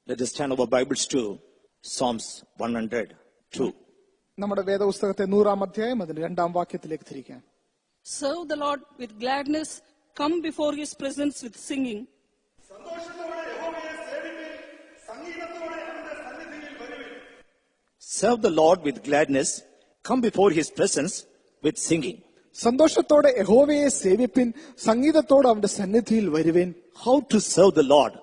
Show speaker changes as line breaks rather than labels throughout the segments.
Let us turn our Bibles to Psalms 102.
നമ്മുടെ വേദപുസ്തകത്തെ 100-ാം അധ്യായം അതിന്റെ 2-ാം വാക്യത്തിലേക്ക് തിരിക്കാം.
Serve the Lord with gladness, come before his presence with singing.
Serve the Lord with gladness, come before his presence with singing.
സന്തോഷത്തോടെ യഹോവയെ സേവിപ്പിൻ, സംഗീതത്തോടെ അവന്റെ സന്നിധിയിൽ വരുവിൻ.
How to serve the Lord,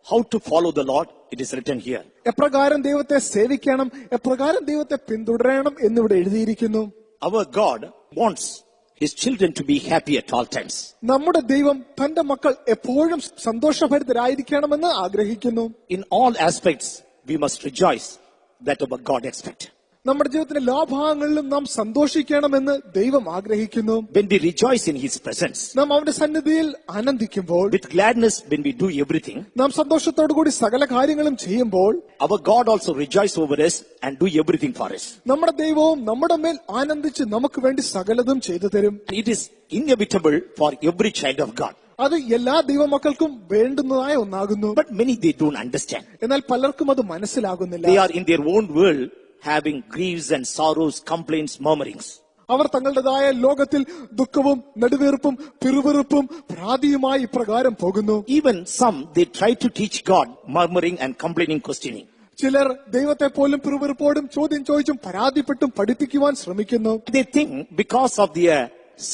how to follow the Lord, it is written here.
എപ്രകാരം ദൈവത്തെ സേവിക്കണം, എപ്രകാരം ദൈവത്തെ പിന്തുടരണം എന്നിവിടെ എഴുതിയിരിക്കുന്നു.
Our God wants his children to be happy at all times.
നമ്മുടെ ദൈവം തന്റെ മക്കൾ എപ്പോഴും സന്തോഷഭരിതരായിരിക്കണമെന്ന് ആഗ്രഹിക്കുന്നു.
In all aspects, we must rejoice that our God expects.
നമ്മുടെ ജീവിതത്തിന്റെ എല്ലാ ഭാഗങ്ങളിലും നാം സന്തോഷിക്കണമെന്ന് ദൈവം ആഗ്രഹിക്കുന്നു.
When we rejoice in his presence,
നാം അവന്റെ സന്നിധിയിൽ ആനന്ദിക്കുമ്പോൾ,
with gladness when we do everything,
നാം സന്തോഷത്തോടു കൂടി സകല കാര്യങ്ങളും ചെയ്യുമ്പോൾ,
our God also rejoices over us and do everything for us.
നമ്മുടെ ദൈവവും നമ്മുടെ മേൽ ആനന്ദിച്ച് നമുക്ക് വേണ്ടി സകലതും ചെയ്തു തരും.
It is inevitable for every child of God.
അത് എല്ലാ ദൈവമക്കൾക്കും വേണ്ടുന്നതായ ഒന്നാകുന്നു.
But many they don't understand.
എന്നാൽ പലർക്കും അത് മനസ്സിലാകുന്നില്ല.
They are in their own world having griefs and sorrows, complaints, murmurings.
അവർ തങ്ങളുടേതായ ലോകത്തിൽ ദുഃഖവും നെടുവീർപ്പും പിറുപിറുപ്പും ഭ്രാന്തിയുമായി ഇപ്രകാരം പോകുന്നു.
Even some they try to teach God murmuring and complaining, questioning.
ചിലർ ദൈവത്തെ പോലും പിറുപിറുപ്പോടും ചോദ്യം ചോദിച്ചും പരാതിപ്പെട്ടും പഠിപ്പിക്കുവാൻ ശ്രമിക്കുന്നു.
They think because of their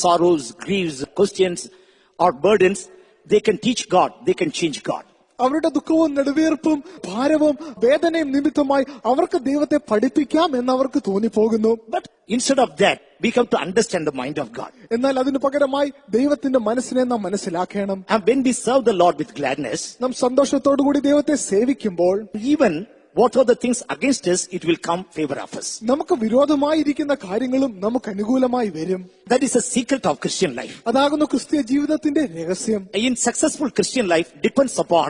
sorrows, griefs, questions or burdens, they can teach God, they can change God.
അവരുടെ ദുഃഖവും നെടുവീർപ്പും ഭാരവും വേദനയും നിമിത്തമായി അവർക്ക് ദൈവത്തെ പഠിപ്പിക്കാം എന്നവർക്ക് തോന്നിപ്പോകുന്നു.
But instead of that, we have to understand the mind of God.
എന്നാൽ അതിനു പകരമായി ദൈവത്തിന്റെ മനസ്സിനെ നാം മനസ്സിലാക്കണം.
And when we serve the Lord with gladness,
നാം സന്തോഷത്തോടുകൂടി ദൈവത്തെ സേവിക്കുമ്പോൾ,
even what are the things against us, it will come favor of us.
നമുക്ക് വിരോധമായിരിക്കുന്ന കാര്യങ്ങളും നമുക്ക് അനുകൂലമായി വരും.
That is a secret of Christian life.
അതാകുന്നു ക്രിസ്തീയ ജീവിതത്തിന്റെ രഹസ്യം.
In successful Christian life depends upon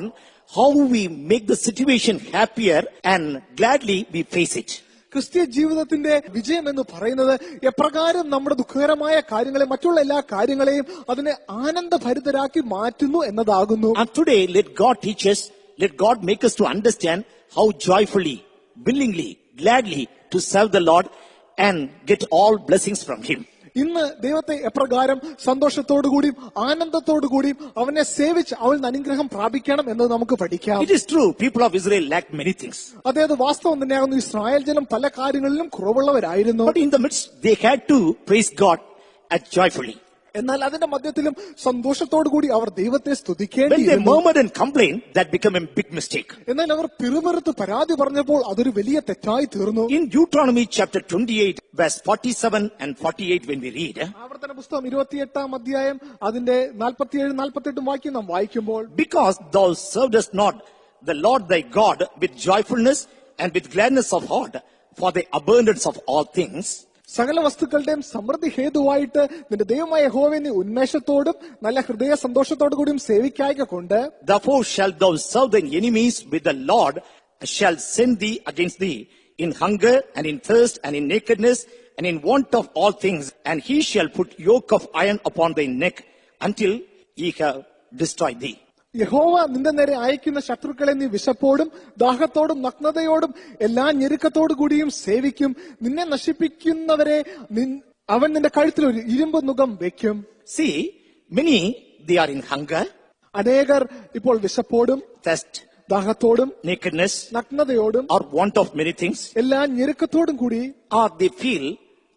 how we make the situation happier and gladly we face it.
ക്രിസ്തീയ ജീവിതത്തിന്റെ വിജയം എന്ന് പറയുന്നത് എപ്രകാരം നമ്മുടെ ദുഃഖകരമായ കാര്യങ്ങളെ മറ്റുള്ള എല്ലാ കാര്യങ്ങളെയും അതിനെ ആനന്ദഭരിതരാക്കി മാറ്റുന്നു എന്നതാകുന്നു.
And today let God teach us, let God make us to understand how joyfully, willingly, gladly to serve the Lord and get all blessings from him.
ഇന്ന് ദൈവത്തെ എപ്രകാരം സന്തോഷത്തോടുകൂടിയും ആനന്ദത്തോടുകൂടിയും അവനെ സേവിച്ച് അവൻ അനുഗ്രഹം പ്രാപിക്കണം എന്ന് നമുക്ക് പഠിക്കാം.
It is true, people of Israel lacked many things.
അതായത് വാസ്തവം തന്നെയാകുന്നു, ഇസ്രായേൽ ജനം പല കാര്യങ്ങളിലും കുറവുള്ളവരായിരുന്നു.
But in the midst, they had to praise God as joyfully.
എന്നാൽ അതിന്റെ മധ്യത്തിലും സന്തോഷത്തോടുകൂടി അവർ ദൈവത്തെ
When they
സ്തുതിക്കേണ്ടിയിരുന്നു.
murmured and complained, that became a big mistake.
എന്നാൽ അവർ പിറുപിറുത്ത് പരാതി പറഞ്ഞപ്പോൾ അതൊരു വലിയ തെറ്റായി തീർന്നു.
In Deuteronomy chapter 28, verse 47 and 48, when we read,
ആവർത്തന പുസ്തകം 28-ാം അധ്യായം അതിന്റെ 47-48 വാക്യം നാം വായിക്കുമ്പോൾ,
because thou servedest not the Lord thy God with joyfulness and with gladness of heart for the abundance of all things,
സകല വസ്തുക്കളുടെയും സമൃദ്ധി ഹേതുവായിട്ട് നിന്റെ ദൈവമായ യഹോവയെ നീ ഉന്മേഷത്തോടും നല്ല ഹൃദയ സന്തോഷത്തോടു കൂടിയും സേവിക്കായ്ക കൊണ്ട്,
therefore shalt thou serve thine enemies with the Lord shall send thee against thee in hunger and in thirst and in nakedness and in want of all things, and he shall put yoke of iron upon thy neck until he have destroyed thee.
യഹോവ നിന്റെ നേരെ അയക്കുന്ന ശത്രുക്കളെ നീ വിശപ്പോടും ദാഹത്തോടും നഗ്നതയോടും എല്ലാ ഞെരുക്കത്തോടു കൂടിയും സേവിക്കും. നിന്നെ നശിപ്പിക്കുന്നവരെ അവൻ നിന്റെ കഴുത്തിൽ ഒരു ഇരുമ്പ് നുകം വെക്കും.
See, many they are in hunger,
അനേകർ ഇപ്പോൾ വിശപ്പോടും
thirst,
ദാഹത്തോടും
nakedness,
നഗ്നതയോടും
or want of many things,
എല്ലാ ഞെരുക്കത്തോടും കൂടി,
or they feel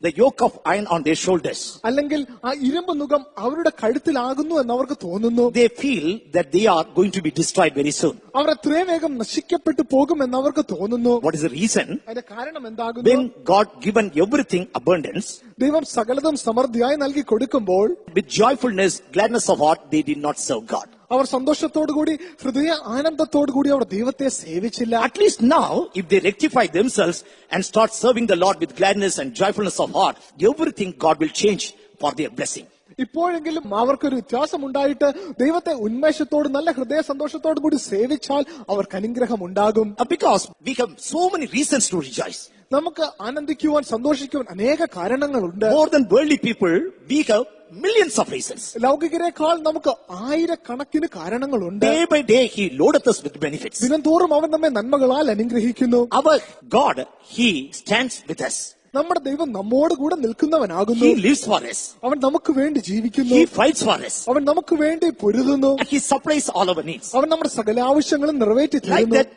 the yoke of iron on their shoulders.
അല്ലെങ്കിൽ ആ ഇരുമ്പ് നുകം അവരുടെ കഴുത്തിലാകുന്നു എന്ന് അവർക്ക് തോന്നുന്നു.
They feel that they are going to be destroyed very soon.
അവർ എത്രയും വേഗം നശിക്കപ്പെട്ടു പോകും എന്ന് അവർക്ക് തോന്നുന്നു.
What is the reason?
അതിന്റെ കാരണം എന്താകുന്നു?
When God given everything abundance,
ദൈവം സകലതും സമൃദ്ധിയായി നൽകി കൊടുക്കുമ്പോൾ
with joyfulness, gladness of heart, they did not serve God.
അവർ സന്തോഷത്തോടുകൂടി ഹൃദയ ആനന്ദത്തോടുകൂടി അവർ ദൈവത്തെ സേവിച്ചില്ല.
At least now, if they rectify themselves and start serving the Lord with gladness and joyfulness of heart, everything God will change for their blessing.
ഇപ്പോഴെങ്കിലും അവർക്കൊരു വ്യത്യാസം ഉണ്ടായിട്ട് ദൈവത്തെ ഉന്മേഷത്തോട് നല്ല ഹൃദയ സന്തോഷത്തോടു കൂടി സേവിച്ചാൽ അവർക്ക് അനുഗ്രഹം ഉണ്ടാകും.
Because we have so many reasons to rejoice.
നമുക്ക് ആനന്ദിക്കുവാൻ സന്തോഷിക്കുവാൻ അനേക കാരണങ്ങളുണ്ട്.
More than worldly people, we have millions of reasons.
ലൗകികരെക്കാൾ നമുക്ക് ആയിരക്കണക്കിന് കാരണങ്ങളുണ്ട്.
Day by day, He loadeth us with benefits.
ദിനംതോറും അവൻ നമ്മെ നന്മകളാൽ അനുഗ്രഹിക്കുന്നു.
Our God, He stands with us.
നമ്മുടെ ദൈവം നമ്മോട് കൂടെ നിൽക്കുന്നവനാകുന്നു.
He lives for us.
അവൻ നമുക്ക് വേണ്ടി ജീവിക്കുന്നു.
He fights for us.
അവൻ നമുക്ക് വേണ്ടി പൊരുതുന്നു.
And He supplies all our needs.
അവൻ നമ്മുടെ സകല ആവശ്യങ്ങളും നിറവേറ്റി
Like
തരുന്നു.
that,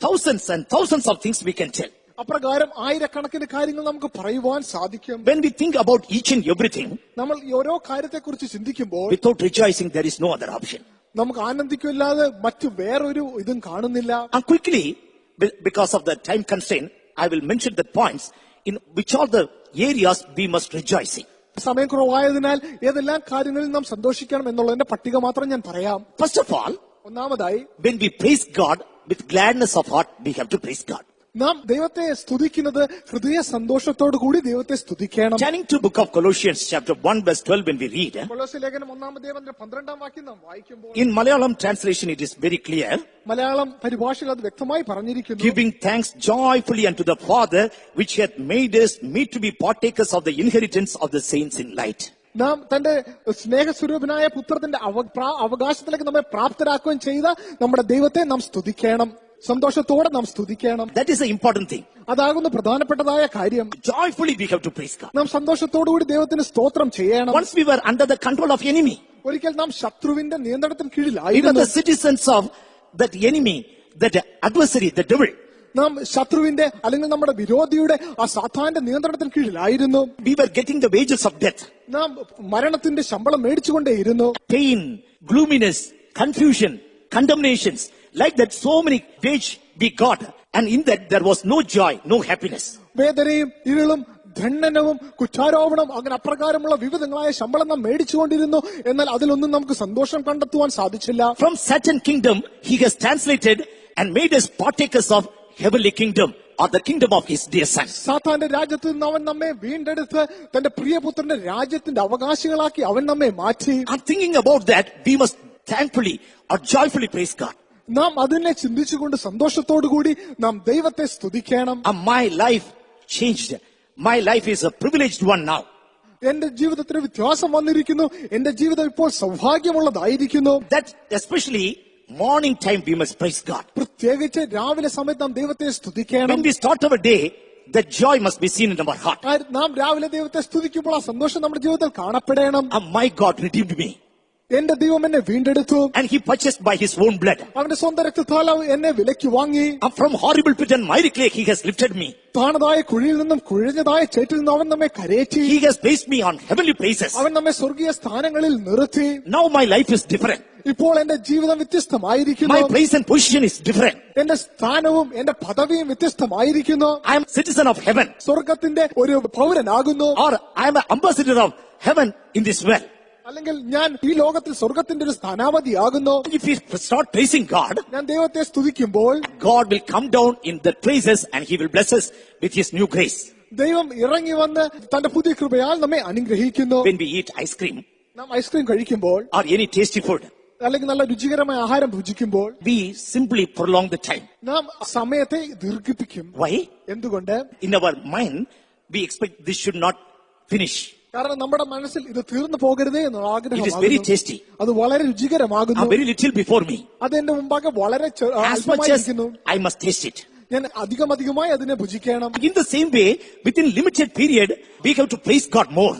thousands and thousands of things we can tell.
അപ്രകാരം ആയിരക്കണക്കിന് കാര്യങ്ങൾ നമുക്ക് പറയുവാൻ സാധിക്കും.
When we think about each and everything,
നമ്മൾ ഈ ഓരോ കാര്യത്തെക്കുറിച്ച് ചിന്തിക്കുമ്പോൾ
without rejoicing, there is no other option.
നമുക്ക് ആനന്ദിക്കില്ലാതെ മറ്റു വേറൊരു ഇതും കാണുന്നില്ല.
And quickly, because of the time constraint, I will mention the points in which are the areas we must rejoice in.
സമയം കുറവായതിനാൽ ഏതെല്ലാം കാര്യങ്ങളിൽ നാം സന്തോഷിക്കണം എന്നുള്ളതിന്റെ പട്ടിക മാത്രം ഞാൻ പറയാം.
First of all,
ഒന്നാമതായി,
when we praise God with gladness of heart, we have to praise God.
നാം ദൈവത്തെ സ്തുതിക്കുന്നത് ഹൃദയ സന്തോഷത്തോടു കൂടി ദൈവത്തെ സ്തുതിക്കണം.
Turning to book of Colossians chapter 1 verse 12, when we read,
കൊലോസ്യ ലേഖനം 1:12 വാക്യം നാം വായിക്കുമ്പോൾ
in Malayalam translation it is very clear,
Malayalam പരിഭാഷയിൽ അത് വ്യക്തമായി പറഞ്ഞിരിക്കുന്നു.
giving thanks joyfully unto the Father, which hath made us meet to be partakers of the inheritance of the saints in light.
നാം തന്റെ സ്നേഹസ്വരൂപനായ പുത്രത്തിന്റെ അവകാശത്തിലേക്ക് നമ്മെ പ്രാപ്തരാക്കുകയും ചെയ്ത നമ്മുടെ ദൈവത്തെ നാം സ്തുതിക്കണം. സന്തോഷത്തോടെ നാം സ്തുതിക്കണം.
That is the important thing.
അതാകുന്ന പ്രധാനപ്പെട്ടതായ കാര്യം.
Joyfully we have to praise God.
നാം സന്തോഷത്തോടുകൂടി ദൈവത്തിന് സ്തോത്രം ചെയ്യണം.
Once we were under the control of enemy,
ഒരിക്കൽ നാം ശത്രുവിന്റെ നിയന്ത്രണത്തിന്
we were
കീഴിലായിരുന്നു.
the citizens of that enemy, that adversary, the devil.
നാം ശത്രുവിന്റെ അല്ലെങ്കിൽ നമ്മുടെ വിരോധിയുടെ ആ സാത്താന്റെ നിയന്ത്രണത്തിന് കീഴിലായിരുന്നു.
We were getting the wages of death.
നാം മരണത്തിന്റെ ശമ്പളം മേടിച്ചുകൊണ്ടേയിരുന്നു.
Pain, gloominess, confusion, condemnations, like that so many wage we got, and in that there was no joy, no happiness.
വേദനയും ഇരുളും ഖണ്ഡനവും കുറ്റാരോപണം അങ്ങനെ അപ്രകാരമുള്ള വിവിധങ്ങളായ ശമ്പളം നാം മേടിച്ചുകൊണ്ടിരുന്നു. എന്നാൽ അതിലൊന്നും നമുക്ക് സന്തോഷം കണ്ടെത്തുവാൻ സാധിച്ചില്ല.
From Satan kingdom he has translated and made us partakers of heavenly kingdom, or the kingdom of his dear son.
സാത്താന്റെ രാജ്യത്ത് നിന്ന് അവൻ നമ്മെ വീണ്ടെടുത്ത് തന്റെ പ്രിയപുത്രന്റെ രാജ്യത്തിന്റെ അവകാശികളാക്കി അവൻ നമ്മെ മാറ്റി.
I'm thinking about that, we must thankfully or joyfully praise God.
നാം അതിനെ ചിന്തിച്ചുകൊണ്ട് സന്തോഷത്തോടുകൂടി നാം ദൈവത്തെ സ്തുതിക്കണം.
And my life changed. My life is a privileged one now.
എന്റെ ജീവിതത്തിന് വ്യത്യാസം വന്നിരിക്കുന്നു. എന്റെ ജീവിതം ഇപ്പോൾ സൗഭാഗ്യമുള്ളതായിരിക്കുന്നു.
That especially morning time we must praise God.
പ്രത്യേകിച്ച് രാവിലെ സമയത്ത് നാം ദൈവത്തെ സ്തുതിക്കണം.
When we start our day, that joy must be seen in our heart.
നാം രാവിലെ ദൈവത്തെ സ്തുതിക്കുമ്പോൾ ആ സന്തോഷം നമ്മുടെ ജീവിതത്തിൽ കാണപ്പെടണം.
And my God redeemed me.
എന്റെ ദൈവം എന്നെ വീണ്ടെടുത്തു.
And he purchased by his own blood.
അവന്റെ സ്വന്തം രക്തത്താൽ എന്നെ വിലയ്ക്ക് വാങ്ങി.
And from horrible pit and miry clay he has lifted me.
താണതായ കുഴിയിൽ നിന്നും കുഴിഞ്ഞതായ ചേറ്റിൽ നിന്നും അവൻ നമ്മെ കരയേറ്റി.
He has placed me on heavenly places.
അവൻ നമ്മെ സ്വർഗീയ സ്ഥാനങ്ങളിൽ നിർത്തി.
Now my life is different.
ഇപ്പോൾ എന്റെ ജീവിതം വ്യത്യസ്തമായിരിക്കുന്നു.
My place and position is different.
എന്റെ സ്ഥാനവും എന്റെ പദവിയും വ്യത്യസ്തമായിരിക്കുന്നു.
I am citizen of heaven.
സ്വർഗത്തിന്റെ ഒരു പൗരനാകുന്നു.
Or I am an ambassador of heaven in this world.
അല്ലെങ്കിൽ ഞാൻ ഈ ലോകത്തിൽ സ്വർഗത്തിന്റെ ഒരു സ്ഥാനാപതിയാകുന്നു.
If we start praising God,
ഞാൻ ദൈവത്തെ സ്തുതിക്കുമ്പോൾ
God will come down in the praises and he will bless us with his new grace.
ദൈവം ഇറങ്ങി വന്ന് തന്റെ പുതിയ കൃപയാൽ നമ്മെ അനുഗ്രഹിക്കുന്നു.
When we eat ice cream
നാം ഐസ്ക്രീം കഴിക്കുമ്പോൾ
or any tasty food,
അല്ലെങ്കിൽ നല്ല രുചികരമായ ആഹാരം ഭുജിക്കുമ്പോൾ
we simply prolong the time.
നാം സമയത്തെ ദീർഘിപ്പിക്കും.
Why?
എന്തുകൊണ്ട്?
In our mind, we expect this should not finish.
കാരണം നമ്മുടെ മനസ്സിൽ ഇത് തീർന്നു പോകരുതേ എന്നുള്ള
It is very
ആഗ്രഹം.
tasty.
അത് വളരെ രുചികരമാകുന്നു.
Very little before me.
അത് എന്റെ മുമ്പാകെ വളരെ
As much as
അല്പമായിരിക്കുന്നു.
I must taste it.
ഞാൻ അധികമായി അതിനെ ഭുജിക്കണം.
In the same way, within limited period, we have to praise God more.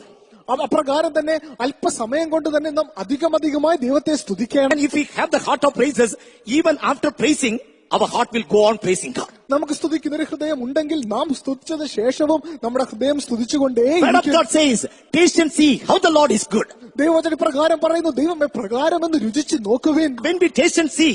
അപ്രകാരം തന്നെ അല്പസമയം കൊണ്ട് തന്നെ നാം അധികമായി ദൈവത്തെ സ്തുതിക്കണം.
And if we have the heart of praises, even after praising, our heart will go on praising God.
നമുക്ക് സ്തുതിക്കുന്ന ഒരു ഹൃദയം ഉണ്ടെങ്കിൽ നാം സ്തുതിച്ചത് ശേഷവും നമ്മുടെ ഹൃദയം സ്തുതിച്ചുകൊണ്ടേ
Word of God says, taste and see how the Lord is good.
ദൈവവചന പ്രകാരം പറയുന്നു, ദൈവമേ പ്രകാരമെന്ന് രുചിച്ച് നോക്കുവിൻ.
When we taste and see,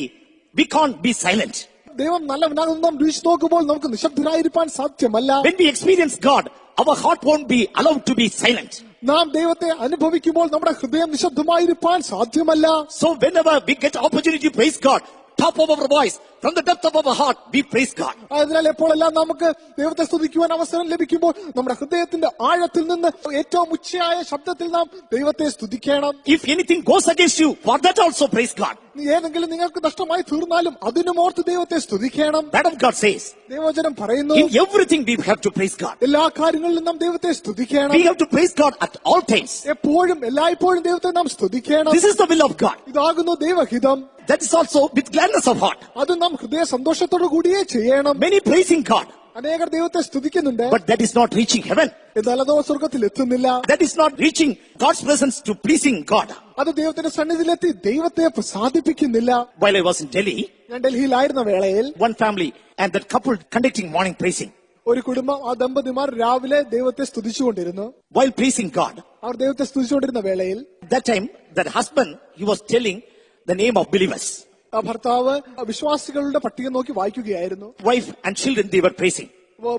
we can't be silent.
ദൈവം നല്ലവനാകുന്നു നാം രുചിച്ച് നോക്കുമ്പോൾ നമുക്ക് നിശബ്ദരായിരിക്കാൻ സാധ്യമല്ല.
When we experience God, our heart won't be allowed to be silent.
നാം ദൈവത്തെ അനുഭവിക്കുമ്പോൾ നമ്മുടെ ഹൃദയം നിശബ്ദമായിരിക്കാൻ സാധ്യമല്ല.
So whenever we get opportunity to praise God, top of our voice, from the depth of our heart, we praise God.
അതിനാൽ എപ്പോഴെല്ലാം നമുക്ക് ദൈവത്തെ സ്തുതിക്കുവാൻ അവസരം ലഭിക്കുമ്പോൾ നമ്മുടെ ഹൃദയത്തിന്റെ ആഴത്തിൽ നിന്ന് ഏറ്റവും ഉച്ചയായ ശബ്ദത്തിൽ നാം ദൈവത്തെ സ്തുതിക്കണം.
If anything goes against you, for that also praise God.
ഏതെങ്കിലും നിങ്ങൾക്ക് നഷ്ടമായി തീർന്നാലും അതിനുമോർത്ത് ദൈവത്തെ സ്തുതിക്കണം.
That of God says,
ദൈവവചനം പറയുന്നു,
in everything we have to praise God.
എല്ലാ കാര്യങ്ങളിലും നാം ദൈവത്തെ സ്തുതിക്കണം.
We have to praise God at all times.
എപ്പോഴും എല്ലായ്പ്പോഴും ദൈവത്തെ നാം സ്തുതിക്കണം.
This is the will of God.
ഇതാകുന്നു ദൈവഹിതം.
That is also with gladness of heart.
അത് നാം ഹൃദയ സന്തോഷത്തോടു കൂടിയേ ചെയ്യണം.
Many praising God,
അനേകർ ദൈവത്തെ സ്തുതിക്കുന്നുണ്ട്,
but that is not reaching heaven.
എന്നാൽ അതോ സ്വർഗത്തിൽ എത്തുന്നില്ല.
That is not reaching God's presence to pleasing God.
അത് ദൈവത്തിന്റെ സന്നിധിയിലെത്തി ദൈവത്തെ പ്രസാദിപ്പിക്കുന്നില്ല.
While I was in Delhi,
ഞാൻ ഡൽഹിയിലായിരുന്ന വേളയിൽ
one family and that couple conducting morning praising.
ഒരു കുടുംബം, ആ ദമ്പതിമാർ രാവിലെ ദൈവത്തെ സ്തുതിച്ചുകൊണ്ടിരുന്നു.
While praising God,
അവർ ദൈവത്തെ സ്തുതിച്ചുകൊണ്ടിരുന്ന വേളയിൽ
that time that husband, he was telling the name of believers.
ആ ഭർത്താവ് വിശ്വാസികളുടെ പട്ടിക നോക്കി വായിക്കുകയായിരുന്നു.
Wife and children, they were praising.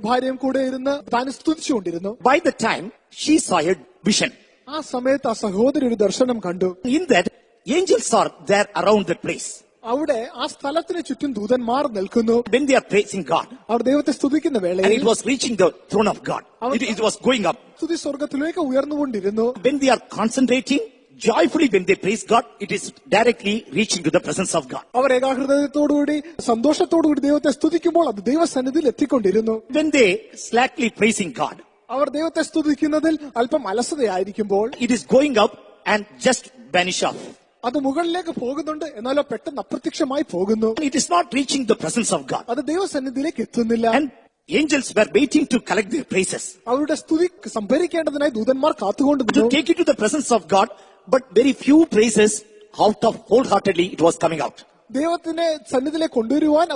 ഭാര്യയും കൂടെ ഇരുന്ന് താൻ സ്തുതിച്ചുകൊണ്ടിരുന്നു.
By the time she saw a vision.
ആ സമയത്ത് ആ സഹോദരി ഒരു ദർശനം കണ്ടു.
In that, angels are there around that place.
അവിടെ ആ സ്ഥലത്തിന് ചുറ്റും ദൂതന്മാർ നിൽക്കുന്നു.
When they are praising God,
അവർ ദൈവത്തെ സ്തുതിക്കുന്ന
and
വേളയിൽ
it was reaching the throne of God. It was going up.
സ്തുതി സ്വർഗത്തിലേക്ക് ഉയർന്നുകൊണ്ടിരുന്നു.
When they are concentrating joyfully, when they praise God, it is directly reaching to the presence of God.
അവർ ഏകാഗ്രതയോടുകൂടി സന്തോഷത്തോടുകൂടി ദൈവത്തെ സ്തുതിക്കുമ്പോൾ അത് ദൈവസന്നിധിയിൽ എത്തിക്കൊണ്ടിരുന്നു.
When they slackly praising God,
അവർ ദൈവത്തെ സ്തുതിക്കുന്നതിൽ അല്പം അലസതയായിരിക്കുമ്പോൾ
it is going up and just vanish off.
അത് മുകളിലേക്ക് പോകുന്നുണ്ട്, എന്നാലോ പെട്ടെന്ന് അപ്രത്യക്ഷമായി പോകുന്നു.
It is not reaching the presence of God.
അത് ദൈവസന്നിധിയിലേക്ക് എത്തുന്നില്ല.
And angels were waiting to collect their praises,
അവരുടെ സ്തുതി സംഭരിക്കേണ്ടതിനായി ദൂതന്മാർ കാത്തുകൊണ്ടിരുന്നു.
to take it to the presence of God, but very few praises out of wholeheartedly it was coming out.
ദൈവത്തിനെ സന്നിധിയിലേക്ക്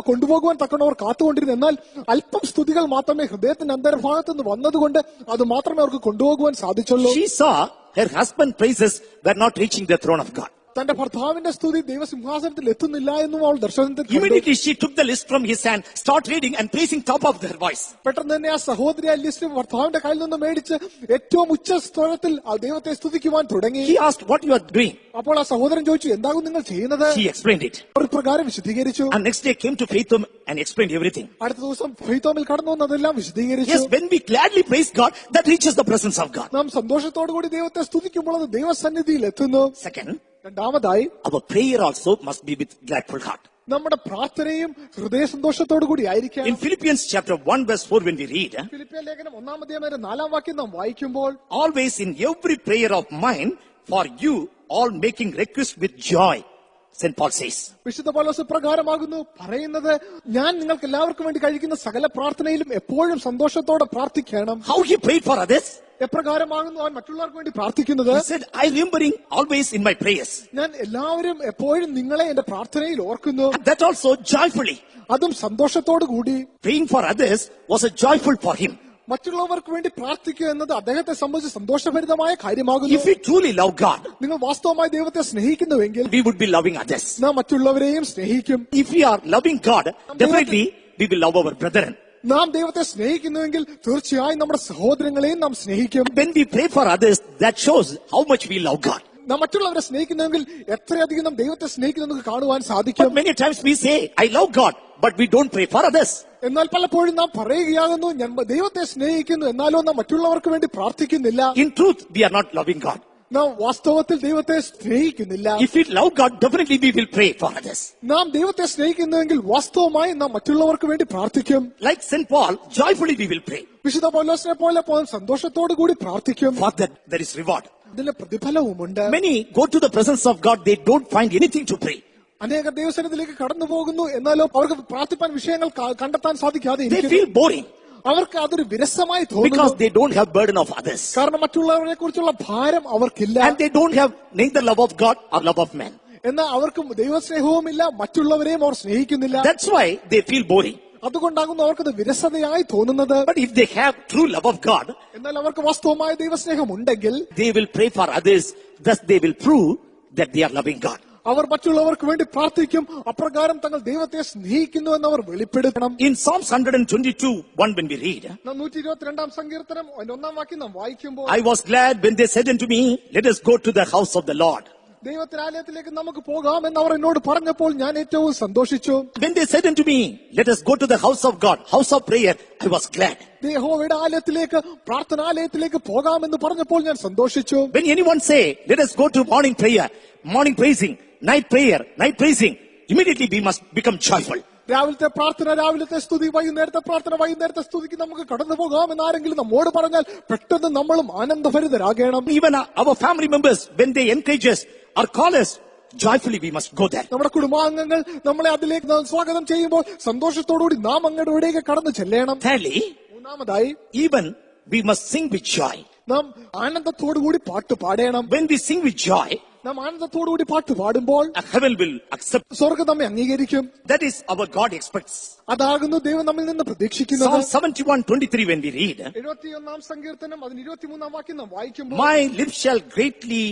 കൊണ്ടുപോകുവാൻ തക്കണവർ കാത്തുകൊണ്ടിരുന്നു. എന്നാൽ അല്പം സ്തുതികൾ മാത്രമേ ഹൃദയത്തിന്റെ അന്തർഭാഗത്ത് നിന്ന് വന്നതുകൊണ്ട് അത് മാത്രമേ അവർക്ക് കൊണ്ടുപോകുവാൻ സാധിച്ചുള്ളൂ.
She saw her husband's praises were not reaching the throne of God.
തന്റെ ഭർത്താവിന്റെ സ്തുതി ദൈവസിംഹാസനത്തിൽ എത്തുന്നില്ല എന്നും അവൾ ദർശനത്തിൽ കണ്ടു.
Immediately she took the list from his hand, start reading and praising top of their voice.
പെട്ടെന്ന് തന്നെ ആ സഹോദരി ആ ലിസ്റ്റ് ഭർത്താവിന്റെ കയ്യിൽ നിന്ന് മേടിച്ച് ഏറ്റവും ഉച്ച സ്വരത്തിൽ ആ ദൈവത്തെ സ്തുതിക്കുവാൻ തുടങ്ങി.
He asked, what you are doing?
അപ്പോൾ ആ സഹോദരൻ ചോദിച്ചു, എന്താകും നിങ്ങൾ ചെയ്യുന്നത്?
She explained it.
അവർ പ്രകാരം വിശദീകരിച്ചു.
And next day came to Faithom and explained everything.
അടുത്ത ദിവസം ഫെയ്ത്തോമിൽ കടന്നു വന്ന് അതെല്ലാം വിശദീകരിച്ചു.
Yes, when we gladly praise God, that reaches the presence of God.
നാം സന്തോഷത്തോടുകൂടി ദൈവത്തെ സ്തുതിക്കുമ്പോൾ അത് ദൈവസന്നിധിയിൽ എത്തുന്നു.
Second,
രണ്ടാമതായി
our prayer also must be with gladful heart.
നമ്മുടെ പ്രാർത്ഥനയും ഹൃദയ സന്തോഷത്തോടു കൂടി ആയിരിക്കണം.
In Philippians chapter 1 verse 4 when we read,
ഫിലിപ്പിയ ലേഖനം 1-4 വാക്യം നാം വായിക്കുമ്പോൾ,
always in every prayer of mine for you all making request with joy, St. Paul says.
വിശുദ്ധ പൗലോസ് പ്രകാരമാകുന്നു പറയുന്നത്, ഞാൻ നിങ്ങൾക്ക് എല്ലാവർക്കും വേണ്ടി കഴിക്കുന്ന സകല പ്രാർത്ഥനയിലും എപ്പോഴും സന്തോഷത്തോടെ പ്രാർത്ഥിക്കണം.
How he prayed for others?
എപ്രകാരമാകുന്നു അവൻ മറ്റുള്ളവർക്ക് വേണ്ടി പ്രാർത്ഥിക്കുന്നത്?
He said, I remembering always in my prayers.
ഞാൻ എല്ലാവരും എപ്പോഴും നിങ്ങളെ എന്റെ പ്രാർത്ഥനയിൽ ഓർക്കുന്നു.
And that also joyfully.
അതും സന്തോഷത്തോടു കൂടി.
Praying for others was a joyful for him.
മറ്റുള്ളവർക്ക് വേണ്ടി പ്രാർത്ഥിക്കുക എന്നത് അദ്ദേഹത്തെ സംബന്ധിച്ച് സന്തോഷഭരിതമായ കാര്യമാകുന്നു.
If we truly love God,
നിങ്ങൾ വാസ്തവമായി ദൈവത്തെ സ്നേഹിക്കുന്നുവെങ്കിൽ
we would be loving others.
നാം മറ്റുള്ളവരെയും സ്നേഹിക്കും.
If we are loving God, definitely we will love our brethren.
നാം ദൈവത്തെ സ്നേഹിക്കുന്നുവെങ്കിൽ തീർച്ചയായും നമ്മുടെ സഹോദരങ്ങളെയും നാം സ്നേഹിക്കും.
When we pray for others, that shows how much we love God.
നാം മറ്റുള്ളവരെ സ്നേഹിക്കുന്നുവെങ്കിൽ എത്രയധികം നാം ദൈവത്തെ സ്നേഹിക്കുന്നു നമുക്ക് കാണുവാൻ സാധിക്കും.
But many times we say, I love God, but we don't pray for others.
എന്നാൽ പലപ്പോഴും നാം പറയുകയാകുന്നു, ഞാൻ ദൈവത്തെ സ്നേഹിക്കുന്നു, എന്നാലോ നാം മറ്റുള്ളവർക്ക് വേണ്ടി പ്രാർത്ഥിക്കുന്നില്ല.
In truth, we are not loving God.
നാം വാസ്തവത്തിൽ ദൈവത്തെ സ്നേഹിക്കുന്നില്ല.
If we love God, definitely we will pray for others.
നാം ദൈവത്തെ സ്നേഹിക്കുന്നുവെങ്കിൽ വാസ്തവമായി നാം മറ്റുള്ളവർക്ക് വേണ്ടി പ്രാർത്ഥിക്കും.
Like St. Paul, joyfully we will pray.
വിശുദ്ധ പൗലോസിനെ പോലെ സന്തോഷത്തോടു കൂടി പ്രാർത്ഥിക്കും.
For that there is reward.
ഇതിന് പ്രതിഫലവുമുണ്ട്.
Many go to the presence of God, they don't find anything to pray.
അനേക ദൈവസന്നിധിയിലേക്ക് കടന്നു പോകുന്നു, എന്നാലോ അവർക്ക് പ്രാർത്ഥിപ്പാൻ വിഷയങ്ങൾ കണ്ടെത്താൻ സാധിക്കാതെ
They feel boring
അവർക്ക് അതൊരു വിരസമായി തോന്നുന്നു.
because they don't have burden of others.
കാരണം മറ്റുള്ളവരെ കുറിച്ചുള്ള ഭാരം അവർക്കില്ല.
And they don't have neither love of God or love of man.
എന്നാൽ അവർക്ക് ദൈവസ്നേഹവുമില്ല, മറ്റുള്ളവരെയും അവർ സ്നേഹിക്കുന്നില്ല.
That's why they feel boring.
അതുകൊണ്ടാകുന്നു അവർക്കത് വിരസതയായി തോന്നുന്നത്.
But if they have true love of God,
എന്നാൽ അവർക്ക് വാസ്തവമായ ദൈവസ്നേഹം ഉണ്ടെങ്കിൽ
they will pray for others. Thus they will prove that they are loving God.
അവർ മറ്റുള്ളവർക്ക് വേണ്ടി പ്രാർത്ഥിക്കും. അപ്രകാരം തങ്ങൾ ദൈവത്തെ സ്നേഹിക്കുന്നു എന്നവർ വെളിപ്പെടുത്തണം.
In Psalms 122:1 when we read,
122 സങ്കീർത്തനം 1 വാക്യം നാം വായിക്കുമ്പോൾ,
I was glad when they said unto me, let us go to the house of the Lord.
ദൈവത്തിന്റെ ആലയത്തിലേക്ക് നമുക്ക് പോകാമെന്ന് അവർ എന്നോട് പറഞ്ഞപ്പോൾ ഞാൻ ഏറ്റവും സന്തോഷിച്ചു.
When they said unto me, let us go to the house of God, house of prayer, I was glad.
യഹോവയുടെ ആലയത്തിലേക്ക്, പ്രാർത്ഥനാലയത്തിലേക്ക് പോകാമെന്ന് പറഞ്ഞപ്പോൾ ഞാൻ സന്തോഷിച്ചു.
When anyone say, let us go to morning prayer, morning praising, night prayer, night praising, immediately we must become joyful.
രാവിലത്തെ പ്രാർത്ഥന, രാവിലത്തെ സ്തുതി, വൈകുന്നേരത്തെ പ്രാർത്ഥന, വൈകുന്നേരത്തെ സ്തുതിക്ക് നമുക്ക് കടന്നു പോകാമെന്ന് ആരെങ്കിലും നമ്മോട് പറഞ്ഞാൽ പെട്ടെന്ന് നമ്മളും ആനന്ദഭരിതരാകണം.
Even our family members, when they encourage us or call us, joyfully we must go there.
നമ്മുടെ കുടുംബാംഗങ്ങൾ നമ്മളെ അതിലേക്ക് സ്വാഗതം ചെയ്യുമ്പോൾ സന്തോഷത്തോടുകൂടി നാം അങ്ങയുടെ ഇവിടേക്ക് കടന്നു ചെല്ലണം.
Thirdly,
മൂന്നാമതായി,
even we must sing with joy.
നാം ആനന്ദത്തോടുകൂടി പാട്ട് പാടണം.
When we sing with joy,
നാം ആനന്ദത്തോടുകൂടി പാട്ട് പാടുമ്പോൾ
heaven will accept.
സ്വർഗ്ഗം നമ്മെ അംഗീകരിക്കും.
That is our God expects.
അതാകുന്നു ദൈവം നമ്മിൽ നിന്ന് പ്രതീക്ഷിക്കുന്നത്.
Psalm 71:23 when we read,
71 സങ്കീർത്തനം അതിന് 23 വാക്യം നാം വായിക്കുമ്പോൾ,
my lips shall greatly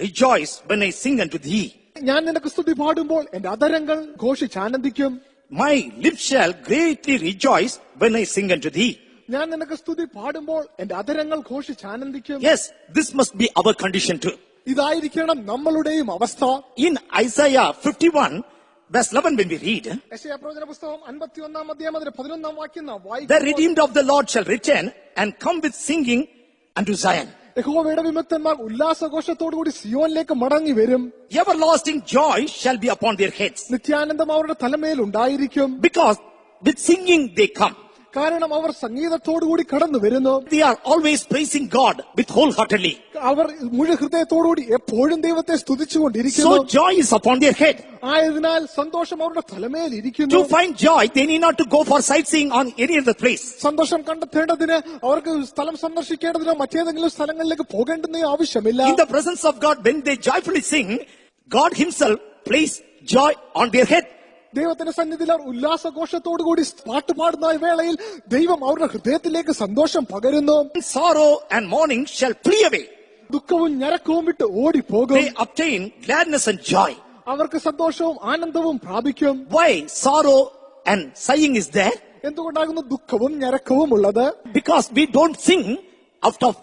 rejoice when I sing unto thee.
ഞാൻ നിനക്ക് സ്തുതി പാടുമ്പോൾ എന്റെ അധരങ്ങൾ ഘോഷിച്ചാനന്ദിക്കും.
My lips shall greatly rejoice when I sing unto thee.
ഞാൻ നിനക്ക് സ്തുതി പാടുമ്പോൾ എന്റെ അധരങ്ങൾ ഘോഷിച്ചാനന്ദിക്കും.
Yes, this must be our condition too.
ഇതായിരിക്കണം നമ്മളുടെയും അവസ്ഥ.
In Isaiah 51 verse 11 when we read,
യെശയ്യാ പ്രവചന പുസ്തകം 51 അധ്യായം അതിന്റെ 11 വാക്യം നാം
the
വായിക്കുമ്പോൾ,
redeemed of the Lord shall return and come with singing unto Zion.
യഹോവയുടെ വിമുക്തന്മാർ ഉല്ലാസഘോഷത്തോടുകൂടി സിയോനിലേക്ക് മടങ്ങി വരും.
Everlasting joy shall be upon their heads.
നിത്യാനന്ദം അവരുടെ തലമേൽ ഉണ്ടായിരിക്കും.
Because with singing they come.
കാരണം അവർ സംഗീതത്തോടുകൂടി കടന്നു വരുന്നു.
They are always praising God with wholeheartedly.
അവർ മുഴു ഹൃദയത്തോടുകൂടി എപ്പോഴും ദൈവത്തെ സ്തുതിച്ചുകൊണ്ടിരിക്കുന്നു.
So joy is upon their head.
ആയതിനാൽ സന്തോഷം അവരുടെ തലമേൽ ഇരിക്കുന്നു.
To find joy, they need not to go for sightseeing on any other place.
സന്തോഷം കണ്ടെത്തേണ്ടതിന് അവർക്ക് സ്ഥലം സന്ദർശിക്കേണ്ടതിനോ മറ്റേതെങ്കിലും സ്ഥലങ്ങളിലേക്ക് പോകേണ്ടെന്നേ ആവശ്യമില്ല.
In the presence of God, when they joyfully sing, God himself places joy on their head.
ദൈവത്തിന്റെ സന്നിധിയിൽ അവർ ഉല്ലാസഘോഷത്തോടുകൂടി പാട്ട് പാടുന്ന വേളയിൽ ദൈവം അവരുടെ ഹൃദയത്തിലേക്ക് സന്തോഷം പകരുന്നു.
Sorrow and mourning shall flee away.
ദുഃഖവും ഞരക്കവും വിട്ട് ഓടിപ്പോകും.
They obtain gladness and joy.
അവർക്ക് സന്തോഷവും ആനന്ദവും പ്രാപിക്കും.
Why sorrow and sighing is there?
എന്തുകൊണ്ടാകുന്നു ദുഃഖവും ഞരക്കവും ഉള്ളത്?
Because we don't sing out of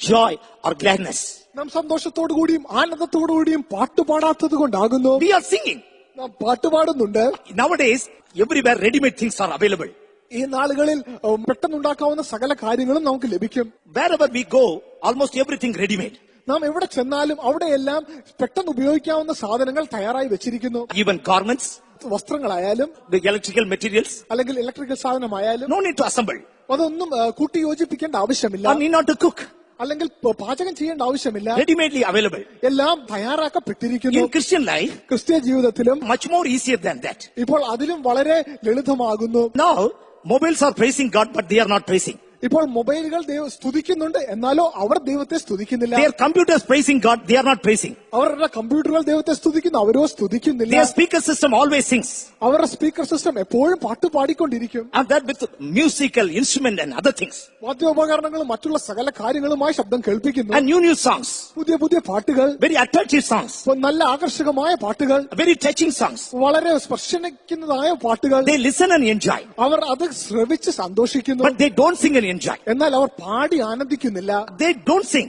joy or gladness.
നാം സന്തോഷത്തോടുകൂടിയും ആനന്ദത്തോടുകൂടിയും പാട്ട് പാടാത്തത് കൊണ്ടാകുന്നു.
We are singing.
നാം പാട്ട് പാടുന്നുണ്ട്.
Nowadays, everywhere ready-made things are available.
ഈ നാളുകളിൽ പെട്ടെന്നുണ്ടാക്കാവുന്ന സകല കാര്യങ്ങളും നമുക്ക് ലഭിക്കും.
Wherever we go, almost everything ready-made.
നാം എവിടെ ചെന്നാലും അവിടെയെല്ലാം പെട്ടെന്ന് ഉപയോഗിക്കാവുന്ന സാധനങ്ങൾ തയ്യാറായി വെച്ചിരിക്കുന്നു.
Even garments,
വസ്ത്രങ്ങളായാലും
the electrical materials,
അല്ലെങ്കിൽ electrical സാധനമായാലും
no need to assemble.
അതൊന്നും കൂട്ടി യോജിപ്പിക്കേണ്ട ആവശ്യമില്ല.
Or need not to cook.
അല്ലെങ്കിൽ പാചകം ചെയ്യേണ്ട ആവശ്യമില്ല.
Ready-madely available.
എല്ലാം തയ്യാറാക്കപ്പെട്ടിരിക്കുന്നു.
In Christian life,
ക്രിസ്ത്യ ജീവിതത്തിലും
much more easier than that.
ഇപ്പോൾ അതിലും വളരെ ലളിതമാകുന്നു.
Now, mobiles are praising God, but they are not praising.
ഇപ്പോൾ മൊബൈലുകൾ സ്തുതിക്കുന്നുണ്ട്, എന്നാലോ അവർ ദൈവത്തെ സ്തുതിക്കുന്നില്ല.
Their computers praising God, they are not praising.
അവരുടെ കമ്പ്യൂട്ടറുകൾ ദൈവത്തെ സ്തുതിക്കുന്നു, അവരോ സ്തുതിക്കുന്നില്ല.
Their speaker system always sings.
അവരുടെ സ്പീക്കർ സിസ്റ്റം എപ്പോഴും പാട്ട് പാടിക്കൊണ്ടിരിക്കും.
And that with musical instrument and other things.
വാദ്യോപകരണങ്ങളും മറ്റുള്ള സകല കാര്യങ്ങളുമായി ശബ്ദം കേൾപ്പിക്കുന്നു.
And new songs.
പുതിയ പുതിയ പാട്ടുകൾ,
Very attractive songs.
നല്ല ആകർഷകമായ പാട്ടുകൾ,
Very touching songs.
വളരെ സ്പർശിക്കുന്നതായ പാട്ടുകൾ.
They listen and enjoy.
അവർ അത് ശ്രവിച്ച് സന്തോഷിക്കുന്നു.
But they don't sing and enjoy.
എന്നാൽ അവർ പാടി ആനന്ദിക്കുന്നില്ല.
They don't sing.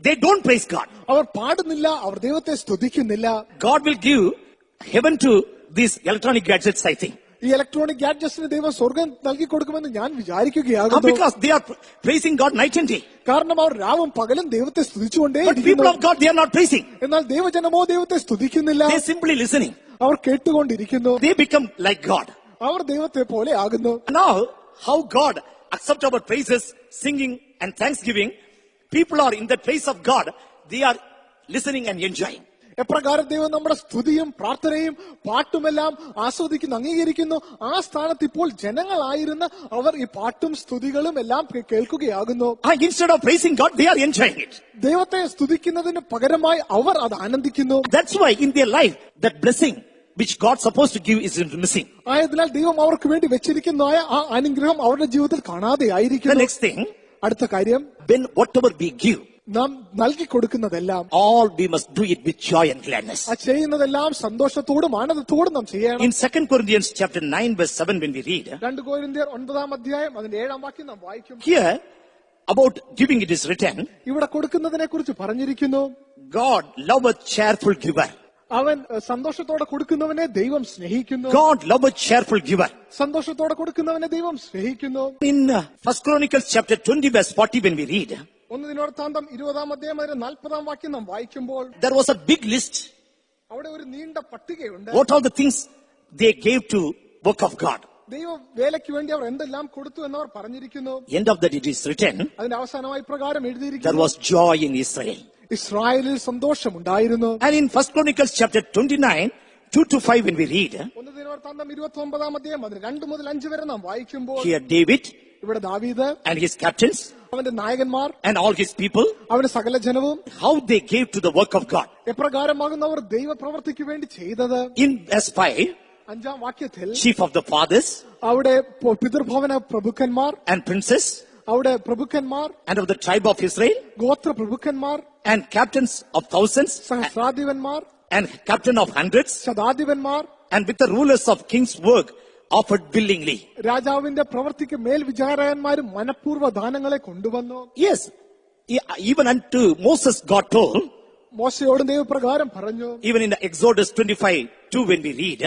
They don't praise God.
അവർ പാടുന്നില്ല, അവർ ദൈവത്തെ സ്തുതിക്കുന്നില്ല.
God will give heaven to these electronic gadgets, I think.
ഈ ഇലക്ട്രോണിക് ഗാഡ്ജറ്റ്സിന് ദൈവം സ്വർഗം നൽകി കൊടുക്കുമെന്ന് ഞാൻ വിചാരിക്കുകയാകുന്നു.
Because they are praising God night and day.
കാരണം അവർ രാവും പകലും ദൈവത്തെ സ്തുതിച്ചുകൊണ്ടേ.
But people of God, they are not praising.
എന്നാൽ ദൈവജനമോ ദൈവത്തെ സ്തുതിക്കുന്നില്ല.
They are simply listening.
അവർ കേട്ടുകൊണ്ടിരിക്കുന്നു.
They become like God.
അവർ ദൈവത്തെ പോലെ ആകുന്നു.
Now, how God accept our praises, singing and thanksgiving, people are in the place of God, they are listening and enjoying.
എപ്രകാരം ദൈവം നമ്മുടെ സ്തുതിയും പ്രാർത്ഥനയും പാട്ടുമെല്ലാം ആസ്വദിക്കുന്നു, അംഗീകരിക്കുന്നു, ആ സ്ഥാനത്ത് ഇപ്പോൾ ജനങ്ങളായിരുന്ന അവർ ഈ പാട്ടും സ്തുതികളും എല്ലാം കേൾക്കുകയാകുന്നു.
Instead of praising God, they are enjoying it.
ദൈവത്തെ സ്തുതിക്കുന്നതിന് പകരമായി അവർ അത് ആനന്ദിക്കുന്നു.
That's why in their life, that blessing which God supposed to give is missing.
ആയതിനാൽ ദൈവം അവർക്ക് വേണ്ടി വെച്ചിരിക്കുന്നതായ ആ അനുഗ്രഹം അവരുടെ ജീവിതത്തിൽ കാണാതെ
The
ആയിരിക്കുന്നു.
next thing,
അടുത്ത കാര്യം,
when whatever we give,
നാം നൽകി കൊടുക്കുന്നതെല്ലാം
all we must do it with joy and gladness.
ആ ചെയ്യുന്നതെല്ലാം സന്തോഷത്തോടും ആനന്ദത്തോടും നാം ചെയ്യണം.
In 2 Corinthians chapter 9 verse 7 when we read,
2 കൊരിന്ത്യർ 9 അധ്യായം അതിന്റെ 7 വാക്യം നാം വായിക്കും.
here about giving it is written,
ഇവിടെ കൊടുക്കുന്നതിനെ കുറിച്ച് പറഞ്ഞിരിക്കുന്നു.
God loveth cheerful giver.
അവൻ സന്തോഷത്തോടെ കൊടുക്കുന്നവനെ ദൈവം സ്നേഹിക്കുന്നു.
God loveth cheerful giver.
സന്തോഷത്തോടെ കൊടുക്കുന്നവനെ ദൈവം സ്നേഹിക്കുന്നു.
In 1 Chronicles chapter 20 verse 40 when we read,
1 ദിനവൃത്താന്തം 20 അധ്യായം 40 വാക്യം നാം വായിക്കുമ്പോൾ
there was a big list.
അവിടെ ഒരു നീണ്ട പട്ടികയുണ്ട്.
What all the things they gave to work of God.
ദൈവ വേലയ്ക്ക് വേണ്ടി അവർ എന്തെല്ലാം കൊടുത്തു എന്നവർ പറഞ്ഞിരിക്കുന്നു.
End of that it is written,
അതിന്റെ അവസാനമായി പ്രകാരം
there
എഴുതിയിരിക്കുന്നു,
was joy in Israel.
ഇസ്രായേലിൽ സന്തോഷമുണ്ടായിരുന്നു.
And in 1 Chronicles chapter 29, 2 to 5 when we read,
1 ദിനവൃത്താന്തം 29 അധ്യായം 2 മുതൽ 5 വരെ നാം വായിക്കുമ്പോൾ
here David
ഇവിടെ ദാവീദ്
and his captains
അവന്റെ നായകന്മാർ
and all his people,
അവന്റെ സകല ജനവും
how they gave to the work of God.
എപ്രകാരമാകുന്നു അവർ ദൈവപ്രവൃത്തിക്ക് വേണ്ടി ചെയ്തത്.
In verse 5,
5 വാക്യത്തിൽ
chief of the fathers
അവിടെ പിതൃഭവന പ്രഭുക്കന്മാർ
and princes
അവിടെ പ്രഭുക്കന്മാർ
and of the tribe of Israel
ഗോത്ര പ്രഭുക്കന്മാർ
and captains of thousands
സഹസ്രാധിപന്മാർ
and captain of hundreds
ശതാധിപന്മാർ
and with the rulers of king's work offered willingly.
രാജാവിന്റെ പ്രവൃത്തിക്ക് മേൽ വിചാരകന്മാരും മനഃപൂർവ്വ ദാനങ്ങളെ കൊണ്ടുവന്നു.
Yes, even unto Moses God told,
മോശയോട് ദൈവപ്രകാരം പറഞ്ഞു.
even in Exodus 25:2 when we read,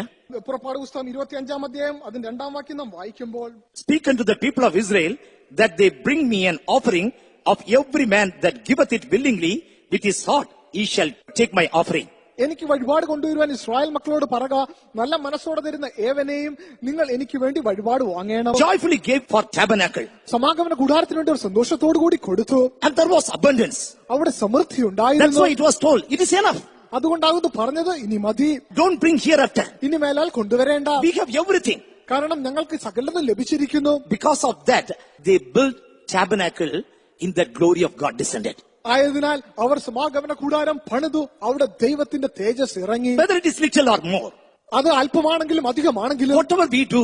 പുറപ്പാട് പുസ്തകം 25 അധ്യായം അതിന്റെ 2 വാക്യം നാം വായിക്കുമ്പോൾ,
speak unto the people of Israel that they bring me an offering of every man that giveth it willingly with his heart, he shall take my offering.
എനിക്ക് വഴിപാട് കൊണ്ടുവരുവാൻ ഇസ്രായേൽ മക്കളോട് പറക, നല്ല മനസ്സോടെ തരുന്ന ഏവനെയും നിങ്ങൾ എനിക്ക് വേണ്ടി വഴിപാട് വാങ്ങണം.
Joyfully gave for tabernacle,
സമാഗമന കൂടാരത്തിന് വേണ്ടി ഒരു സന്തോഷത്തോടു കൂടി കൊടുത്തു.
and there was abundance.
അവിടെ സമൃദ്ധി
That's
ഉണ്ടായിരുന്നു.
why it was told, it is enough.
അതുകൊണ്ടാകുന്നു പറഞ്ഞത്, ഇനി മതി,
Don't bring hereafter.
ഇനി മേലാൽ കൊണ്ടുവരേണ്ട,
We have everything.
കാരണം ഞങ്ങൾക്ക് സകലതും ലഭിച്ചിരിക്കുന്നു.
Because of that, they built tabernacle in that glory of God descended.
ആയതിനാൽ അവർ സമാഗമന കൂടാരം പണിതു, അവിടെ ദൈവത്തിന്റെ തേജസ് ഇറങ്ങി.
Whether it is little or more,
അത് അല്പമാണെങ്കിലും അധികമാണെങ്കിലും
whatever we do,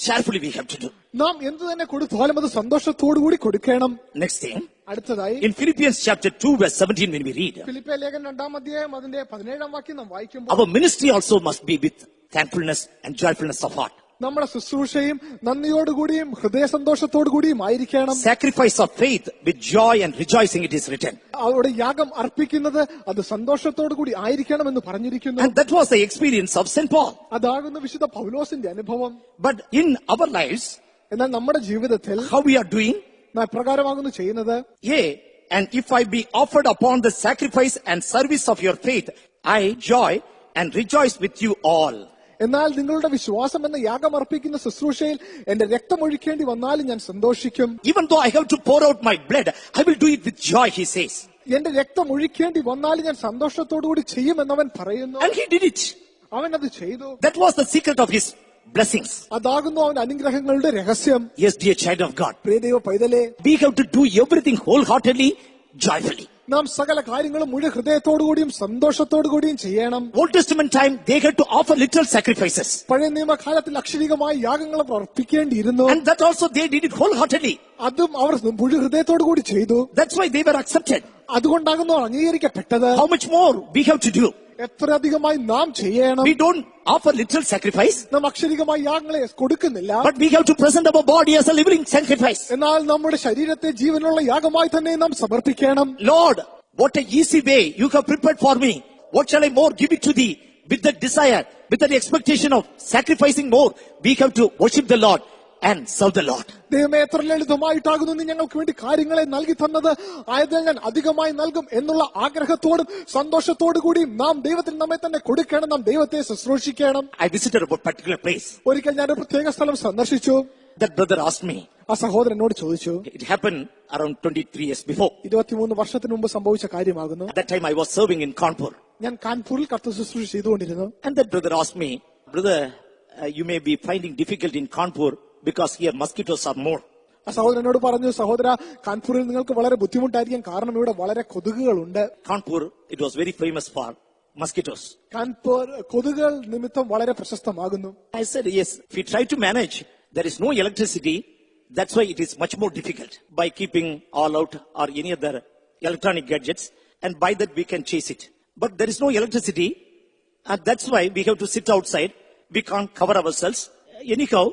cheerfully we have to do.
നാം എന്ത് തന്നെ കൊടുത്താലും അത് സന്തോഷത്തോടുകൂടി കൊടുക്കണം.
Next thing,
അടുത്തതായി
in Philippians chapter 2 verse 17 when we read,
ഫിലിപ്പിയ ലേഖനം 2 അധ്യായം അതിന്റെ 17 വാക്യം നാം വായിക്കുമ്പോൾ,
our ministry also must be with thankfulness and joyfulness of heart.
നമ്മുടെ ശുശ്രൂഷയും നന്ദിയോടുകൂടിയും ഹൃദയ സന്തോഷത്തോടുകൂടിയും ആയിരിക്കണം.
Sacrifice of faith with joy and rejoicing, it is written.
അവിടെ യാഗം അർപ്പിക്കുന്നത് അത് സന്തോഷത്തോടുകൂടി ആയിരിക്കണം എന്ന് പറഞ്ഞിരിക്കുന്നു.
And that was the experience of St. Paul.
അതാകുന്ന വിശുദ്ധ പൗലോസിന്റെ അനുഭവം.
But in our lives,
എന്നാൽ നമ്മുടെ ജീവിതത്തിൽ
how we are doing?
നാം പ്രകാരമാകുന്നു ചെയ്യുന്നത്.
Yea, and if I be offered upon the sacrifice and service of your faith, I joy and rejoice with you all.
എന്നാൽ നിങ്ങളുടെ വിശ്വാസം എന്ന യാഗം അർപ്പിക്കുന്ന ശുശ്രൂഷയിൽ എന്റെ രക്തമൊഴിക്കേണ്ടി വന്നാലും ഞാൻ സന്തോഷിക്കും.
Even though I have to pour out my blood, I will do it with joy, he says.
എന്റെ രക്തം ഒഴിക്കേണ്ടി വന്നാലും ഞാൻ സന്തോഷത്തോടുകൂടി ചെയ്യുമെന്നവൻ പറയുന്നു.
And he did it.
അവൻ അത് ചെയ്തു.
That was the secret of his blessings.
അതാകുന്നു അവന്റെ അനുഗ്രഹങ്ങളുടെ രഹസ്യം.
Yes, dear child of God,
പ്രിയ ദൈവ പൈതലേ,
we have to do everything wholeheartedly, joyfully.
നാം സകല കാര്യങ്ങളും മുഴു ഹൃദയത്തോടുകൂടിയും സന്തോഷത്തോടുകൂടിയും ചെയ്യണം.
Old Testament time, they had to offer little sacrifices.
പഴയ നിയമകാലത്തിൽ അക്ഷരികമായ യാഗങ്ങൾ അർപ്പിക്കേണ്ടിയിരുന്നു.
And that also they did it wholeheartedly.
അതും അവർ മുഴു ഹൃദയത്തോടുകൂടി ചെയ്തു.
That's why they were accepted.
അതുകൊണ്ടാകുന്നു അംഗീകരിക്കപ്പെട്ടത്.
How much more we have to do?
എത്ര അധികമായി നാം ചെയ്യണം.
We don't offer little sacrifice,
നാം അക്ഷരികമായ യാഗങ്ങളെ കൊടുക്കുന്നില്ല.
but we have to present our body as a living sacrifice.
എന്നാൽ നമ്മുടെ ശരീരത്തെ ജീവനുള്ള യാഗമായി തന്നെ നാം സമർപ്പിക്കണം.
Lord, what a easy way you have prepared for me. What shall I more give it to thee? With the desire, with the expectation of sacrificing more, we have to worship the Lord and serve the Lord.
ദൈവമേ, എത്ര ലളിതമായിട്ടാകുന്നു നീ ഞങ്ങൾക്ക് വേണ്ടി കാര്യങ്ങളെ നൽകി തന്നത്. ആയതിനാൽ ഞാൻ അധികമായി നൽകും എന്നുള്ള ആഗ്രഹത്തോടും സന്തോഷത്തോടു കൂടിയും നാം ദൈവത്തിന് നമ്മെ തന്നെ കൊടുക്കണം. നാം ദൈവത്തെ ശുശ്രൂഷിക്കണം.
I visited a particular place.
ഒരിക്കൽ ഞാൻ ഒരു പ്രത്യേക സ്ഥലം സന്ദർശിച്ചു.
That brother asked me.
ആ സഹോദരനോട് ചോദിച്ചു.
It happened around 23 years before.
23 വർഷത്തിന് മുമ്പ് സംഭവിച്ച കാര്യമാകുന്നു.
At that time I was serving in Kanpur.
ഞാൻ കാൺപൂരിൽ കർത്തൃ ശുശ്രൂഷ ചെയ്തുകൊണ്ടിരുന്നു.
And that brother asked me, brother, you may be finding difficult in Kanpur because here mosquitoes are more.
ആ സഹോദരനോട് പറഞ്ഞു, സഹോദര, കാൺപൂരിൽ നിങ്ങൾക്ക് വളരെ ബുദ്ധിമുട്ടായിരിക്കും, കാരണം ഇവിടെ വളരെ കൊതുകുകളുണ്ട്.
Kanpur, it was very famous for mosquitoes.
Kanpur കൊതുകുകൾ നിമിത്തം വളരെ പ്രശസ്തമാകുന്നു.
I said, yes, if we try to manage, there is no electricity. That's why it is much more difficult by keeping all out or any other electronic gadgets, and by that we can chase it. But there is no electricity, and that's why we have to sit outside. We can't cover ourselves. Anyhow,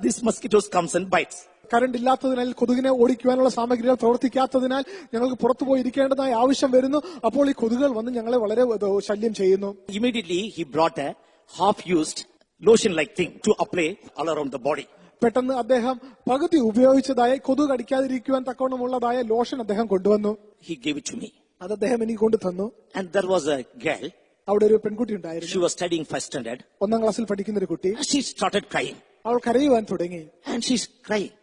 these mosquitoes comes and bites.
Current ഇല്ലാത്തതിനാൽ കൊതുകിനെ ഓടിക്കുവാനുള്ള സാമഗ്രികൾ പ്രവർത്തിക്കാത്തതിനാൽ ഞങ്ങൾക്ക് പുറത്തുപോയി ഇരിക്കേണ്ടതായ ആവശ്യം വരുന്നു. അപ്പോൾ ഈ കൊതുകുകൾ വന്ന് ഞങ്ങളെ വളരെ ശല്യം ചെയ്യുന്നു.
Immediately he brought a half-used lotion-like thing to apply all around the body.
പെട്ടെന്ന് അദ്ദേഹം പകുതി ഉപയോഗിച്ചതായ കൊതുക് കടിക്കാതിരിക്കുവാൻ തക്കവണ്ണമുള്ളതായ ലോഷൻ അദ്ദേഹം കൊണ്ടുവന്നു.
He gave it to me.
അത് അദ്ദേഹം എനിക്ക് കൊണ്ടു തന്നു.
And there was a girl.
അവിടെ ഒരു പെൺകുട്ടി ഉണ്ടായിരുന്നു.
She was studying first standard.
1ാം ക്ലാസ്സിൽ പഠിക്കുന്ന ഒരു കുട്ടി.
She started crying.
അവൾ കരയുവാൻ തുടങ്ങി.
And she's crying.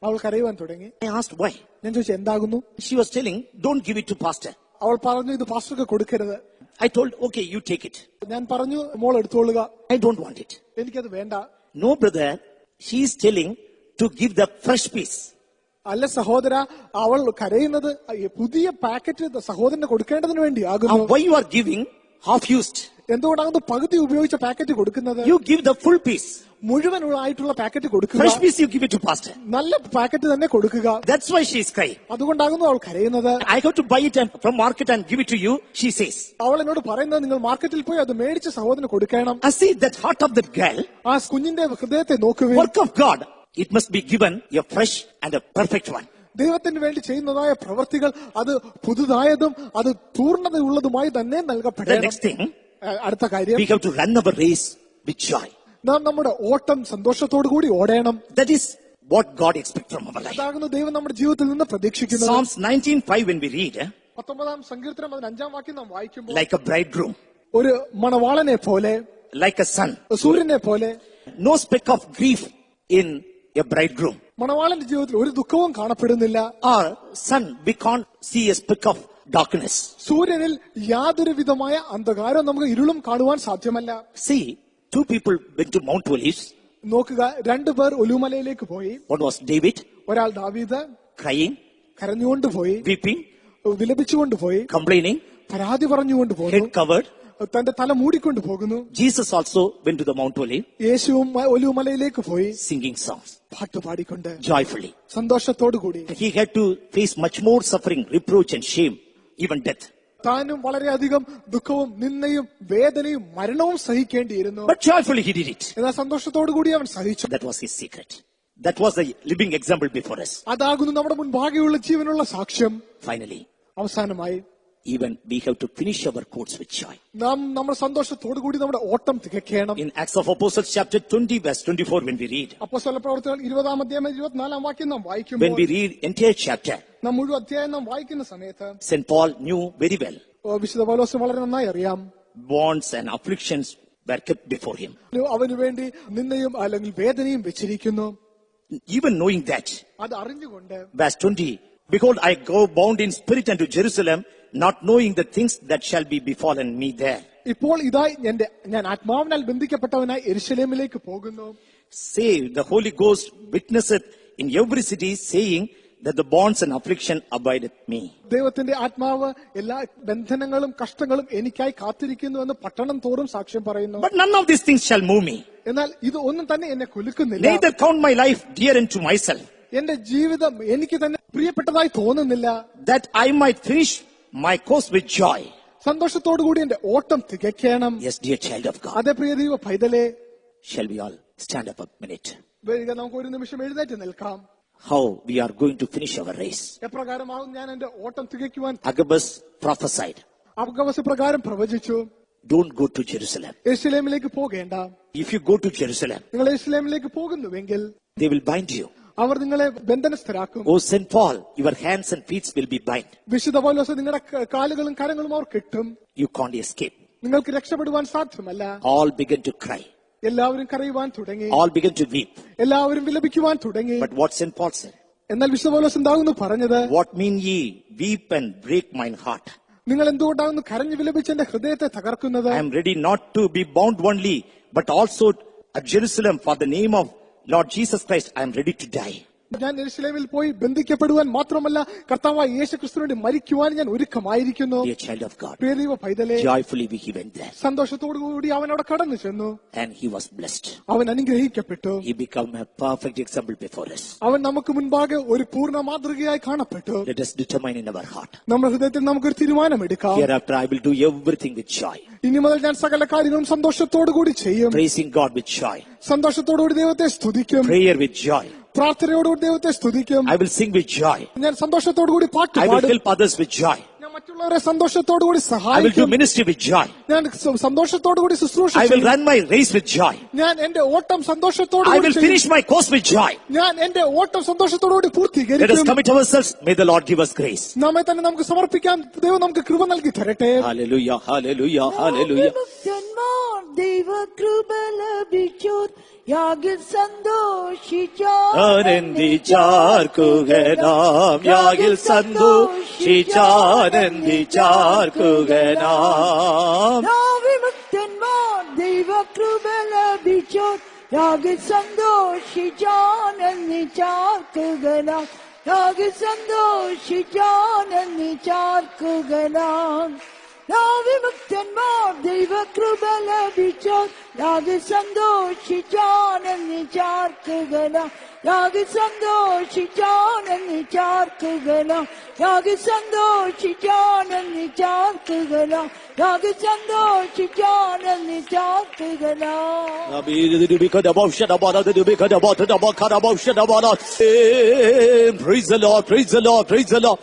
അവൾ കരയുവാൻ തുടങ്ങി.
I asked why.
ഞാൻ ചോദിച്ചു എന്താകുന്നു?
She was telling, don't give it to pastor.
അവൾ പറഞ്ഞു ഇത് പാസ്റ്റർക്ക് കൊടുക്കരുത്.
I told, okay, you take it.
ഞാൻ പറഞ്ഞു മോൾ എടുത്തോളുക.
I don't want it.
എനിക്കത് വേണ്ട.
No, brother. She is telling to give the fresh piece.
അല്ല സഹോദര, അവൾ കരയുന്നത് പുതിയ പാക്കറ്റ് സഹോദരന് കൊടുക്കേണ്ടതിന് വേണ്ടിയാകുന്നു.
Why you are giving half used?
എന്തുകൊണ്ടാണ് പകുതി ഉപയോഗിച്ച പാക്കറ്റ് കൊടുക്കുന്നത്?
You give the full piece.
മുഴുവനായിട്ടുള്ള പാക്കറ്റ് കൊടുക്കുക.
Fresh piece you give it to pastor.
നല്ല പാക്കറ്റ് തന്നെ കൊടുക്കുക.
That's why she is crying.
അതുകൊണ്ടാകുന്നു അവൾ കരയുന്നത്.
I have to buy it from market and give it to you, she says.
അവൾ എന്നോട് പറയുന്നത് നിങ്ങൾ മാർക്കറ്റിൽ പോയി അത് മേടിച്ച് സഹോദരന് കൊടുക്കണം.
I see that heart of that girl.
ആ കുഞ്ഞിന്റെ ഹൃദയത്തെ നോക്കുക.
Work of God. It must be given a fresh and a perfect one.
ദൈവത്തിന് വേണ്ടി ചെയ്യുന്നതായ പ്രവൃത്തികൾ അത് പുതുതായതും അത് പൂർണ്ണതയുള്ളതുമായി തന്നെ
The
നൽകപ്പെടണം.
next thing,
അടുത്ത കാര്യം,
we have to run our race with joy.
നാം നമ്മുടെ ഓട്ടം സന്തോഷത്തോടു കൂടി ഓടണം.
That is what God expects from our life.
അതാകുന്നു ദൈവം നമ്മുടെ ജീവിതത്തിൽ നിന്ന് പ്രതീക്ഷിക്കുന്നത്.
Psalms 19:5 when we read,
19ാം സങ്കീർത്തനം 5ാം വാക്യം നാം വായിക്കുമ്പോൾ,
like a bridegroom,
ഒരു മണവാളനെ പോലെ,
like a son,
സൂര്യനെ പോലെ,
no speck of grief in a bridegroom.
മണവാളന്റെ ജീവിതത്തിൽ ഒരു ദുഃഖവും കാണപ്പെടുന്നില്ല.
Or son, we can't see a speck of darkness.
സൂര്യനിൽ യാതൊരു വിധമായ അന്ധകാരവും നമുക്ക് ഇരുളും കാണുവാൻ സാധ്യമല്ല.
See, two people went to Mount Olives.
നോക്കുക, 2 പേർ ഒലിവുമലയിലേക്ക് പോയി.
One was David,
ഒരാൾ ദാവീദ്,
crying,
കരഞ്ഞുകൊണ്ട് പോയി,
weeping,
വിലപിച്ചുകൊണ്ട് പോയി,
complaining,
പരാതി പറഞ്ഞുകൊണ്ട് പോകുന്നു,
head covered.
തന്റെ തല മൂടിക്കൊണ്ട് പോകുന്നു.
Jesus also went to the Mount Olive,
യേശുവും ഒലിവുമലയിലേക്ക് പോയി
singing songs,
പാട്ട് പാടിക്കൊണ്ട്
joyfully.
സന്തോഷത്തോടു കൂടി.
He had to face much more suffering, reproach and shame, even death.
താനും വളരെയധികം ദുഃഖവും നിന്ദയും വേദനയും മരണവും സഹിക്കേണ്ടിയിരുന്നു.
But joyfully he did it.
എന്നാൽ സന്തോഷത്തോടു കൂടി അവൻ സഹിച്ചു.
That was his secret. That was the living example before us.
അതാകുന്നു നമ്മുടെ മുൻപാകെയുള്ള ജീവനുള്ള സാക്ഷ്യം.
Finally,
അവസാനമായി,
even we have to finish our course with joy.
നാം നമ്മുടെ സന്തോഷത്തോടു കൂടി നമ്മുടെ ഓട്ടം തികയ്ക്കണം.
In Acts of Apostles chapter 20 verse 24 when we read,
അപ്പോസ്തല പ്രവർത്തനങ്ങൾ 20ാം അധ്യായം 24ാം വാക്യം നാം
when
വായിക്കുമ്പോൾ,
we read entire chapter,
നാം മുഴുവൻ അധ്യായം നാം വായിക്കുന്ന സമയത്ത്
St. Paul knew very well
വിശുദ്ധ പൗലോസിന് വളരെ നന്നായി അറിയാം,
bonds and afflictions were kept before him.
അവന് വേണ്ടി നിന്ദയും അല്ലെങ്കിൽ വേദനയും വെച്ചിരിക്കുന്നു.
Even knowing that,
അത് അറിഞ്ഞുകൊണ്ട്
verse 20, behold, I go bound in spirit unto Jerusalem, not knowing the things that shall be befallen me there.
ഇപ്പോൾ ഇതായി ഞാൻ ആത്മാവിനാൽ ബന്ധിക്കപ്പെട്ടവനായി യെരൂശലേമിലേക്ക് പോകുന്നു.
Say, the Holy Ghost witnesseth in every city, saying that the bonds and affliction abideth me.
ദൈവത്തിന്റെ ആത്മാവ് എല്ലാ ബന്ധനങ്ങളും കഷ്ടങ്ങളും എനിക്കായി കാത്തിരിക്കുന്നു എന്ന് പട്ടണം തോറും സാക്ഷ്യം പറയുന്നു.
But none of these things shall move me.
എന്നാൽ ഇത് ഒന്നും തന്നെ എന്നെ കുലുക്കുന്നില്ല.
Neither count my life dear unto myself,
എന്റെ ജീവിതം എനിക്ക് തന്നെ പ്രിയപ്പെട്ടതായി തോന്നുന്നില്ല.
that I might finish my course with joy.
സന്തോഷത്തോടുകൂടി എന്റെ ഓട്ടം തികയ്ക്കണം.
Yes, dear child of God.
അതേ പ്രിയ ദൈവ പൈതലേ,
Shall we all stand up a minute?
വരിക, നമുക്ക് ഒരു നിമിഷം എഴുന്നേറ്റ് നിൽക്കാം.
How we are going to finish our race.
എപ്രകാരമാകും ഞാൻ എന്റെ ഓട്ടം തികയ്ക്കുവാൻ?
Agabus prophesied,
അഗബസ് പ്രകാരം പ്രവചിച്ചു,
don't go to Jerusalem.
യെരൂശലേമിലേക്ക് പോകേണ്ട.
If you go to Jerusalem,
നിങ്ങൾ യെരൂശലേമിലേക്ക് പോകുന്നുവെങ്കിൽ
they will bind you.
അവർ നിങ്ങളെ ബന്ധനസ്ഥരാക്കും.
Oh, St. Paul, your hands and feet will be bind.
വിശുദ്ധ പൗലോസ്, നിങ്ങളുടെ കാലുകളും കരങ്ങളും അവർ കെട്ടും.
You can't escape.
നിങ്ങൾക്ക് രക്ഷപ്പെടുവാൻ സാധ്യമല്ല.
All began to cry.
എല്ലാവരും കരയുവാൻ തുടങ്ങി.
All began to weep.
എല്ലാവരും വിലപിക്കുവാൻ തുടങ്ങി.
But what St. Paul said?
എന്നാൽ വിശുദ്ധ പൗലോസ് എന്താകുന്നു പറഞ്ഞത്?
What mean ye, weep and break mine heart?
നിങ്ങൾ എന്തുകൊണ്ടാകുന്നു കരഞ്ഞു വിലപിച്ച് എന്റെ ഹൃദയത്തെ തകർക്കുന്നത്?
I am ready not to be bound only, but also at Jerusalem for the name of Lord Jesus Christ. I am ready to die.
ഞാൻ യെരൂശലേമിൽ പോയി ബന്ധിക്കപ്പെടുവാൻ മാത്രമല്ല, കർത്താവായ യേശു ക്രിസ്തുവിന് മരിക്കുവാൻ ഞാൻ ഒരുക്കമായിരിക്കുന്നു.
Dear child of God,
പ്രിയ ദൈവ പൈതലേ,
joyfully he went there.
സന്തോഷത്തോടുകൂടി അവൻ അവിടെ കടന്നു ചെന്നു.
And he was blessed.
അവൻ അനുഗ്രഹിക്കപ്പെട്ടു.
He became a perfect example before us.
അവൻ നമുക്ക് മുൻപാകെ ഒരു പൂർണ്ണ മാതൃകയായി കാണപ്പെട്ടു.
Let us determine in our heart.
നമ്മുടെ ഹൃദയത്തിൽ നമുക്കൊരു തീരുമാനമെടുക്കാം.
Hereafter I will do everything with joy.
ഇനി മുതൽ ഞാൻ സകല കാര്യങ്ങളും സന്തോഷത്തോടുകൂടി ചെയ്യും.
Praising God with joy.
സന്തോഷത്തോടുകൂടി ദൈവത്തെ സ്തുതിക്കും.
Prayer with joy.
പ്രാർത്ഥനയോടുകൂടി ദൈവത്തെ സ്തുതിക്കും.
I will sing with joy.
ഞാൻ സന്തോഷത്തോടുകൂടി പാട്ട്
I will
പാടും.
help others with joy.
ഞാൻ മറ്റുള്ളവരെ സന്തോഷത്തോടുകൂടി
I will do
സഹായിക്കും.
ministry with joy.
ഞാൻ സന്തോഷത്തോടുകൂടി ശുശ്രൂഷ
I will
ചെയ്യും.
run my race with joy.
ഞാൻ എന്റെ ഓട്ടം
I
സന്തോഷത്തോടുകൂടി
will
ചെയ്യും.
finish my course with joy.
ഞാൻ എന്റെ ഓട്ടം സന്തോഷത്തോടുകൂടി
Let us
പൂർത്തീകരിക്കും.
commit ourselves. May the Lord give us grace.
നമ്മെ തന്നെ നമുക്ക് സമർപ്പിക്കാം. ദൈവം നമുക്ക് കൃപ നൽകി തരട്ടെ.
Hallelujah, hallelujah, hallelujah.
ദൈവകൃപ ലഭിച്ചോർ യാഗിൽ
ആനന്ദിച്ചാർക്കുകനാം യാഗിൽ സന്തോഷിച്ചാനന്ദിച്ചാർക്കുകനാം
വിമുക്തന്മാർ ദൈവകൃപ ലഭിച്ചോർ യാഗിൽ സന്തോഷിച്ചാനന്ദിച്ചാർക്കുകനാം യാഗിൽ സന്തോഷിച്ചാനന്ദിച്ചാർക്കുകനാം വിമുക്തന്മാർ ദൈവകൃപ ലഭിച്ചോർ യാഗിൽ സന്തോഷിച്ചാനന്ദിച്ചാർക്കുകനാം യാഗിൽ സന്തോഷിച്ചാനന്ദിച്ചാർക്കുകനാം യാഗിൽ സന്തോഷിച്ചാനന്ദിച്ചാർക്കുകനാം യാഗിൽ സന്തോഷിച്ചാനന്ദിച്ചാർക്കുകനാം.
Praise the Lord, praise the Lord, praise the Lord.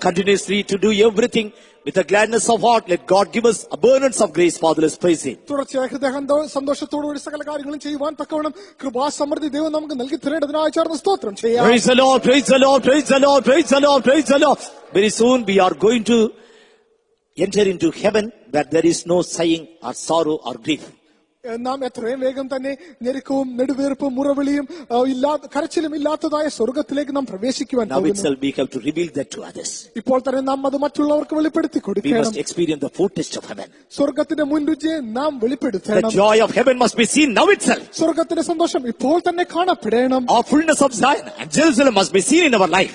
Continuously to do everything with a gladness of heart. Let God give us abundance of grace. Father, let's praise Him.
തുടർച്ചയായ ഹൃദയ സന്തോഷത്തോടുകൂടി സകല കാര്യങ്ങളും ചെയ്യുവാൻ തക്കവണ്ണം കൃപാസമൃദ്ധി ദൈവം നമുക്ക് നൽകി തരേണ്ടതിനായി ചേർന്ന് സ്തോത്രം ചെയ്യാം.
Praise the Lord, praise the Lord, praise the Lord, praise the Lord, praise the Lord. Very soon we are going to enter into heaven where there is no sighing or sorrow or grief.
നാം എത്രയും വേഗം തന്നെ ഞെരുക്കവും നെടുവീർപ്പും മുറവിളിയും കരച്ചിലും ഇല്ലാത്തതായ സ്വർഗത്തിലേക്ക് നാം പ്രവേശിക്കുവാൻ
Now itself we have to reveal that to others.
ഇപ്പോൾ തന്നെ നാം അത് മറ്റുള്ളവർക്ക് വെളിപ്പെടുത്തി
We
കൊടുക്കണം.
must experience the foretaste of heaven.
സ്വർഗത്തിന്റെ മുൻരുചിയെ നാം
The
വെളിപ്പെടുത്തണം.
joy of heaven must be seen now itself.
സ്വർഗത്തിന്റെ സന്തോഷം ഇപ്പോൾ തന്നെ കാണപ്പെടണം.
Our fullness of Zion and Jerusalem must be seen in our life.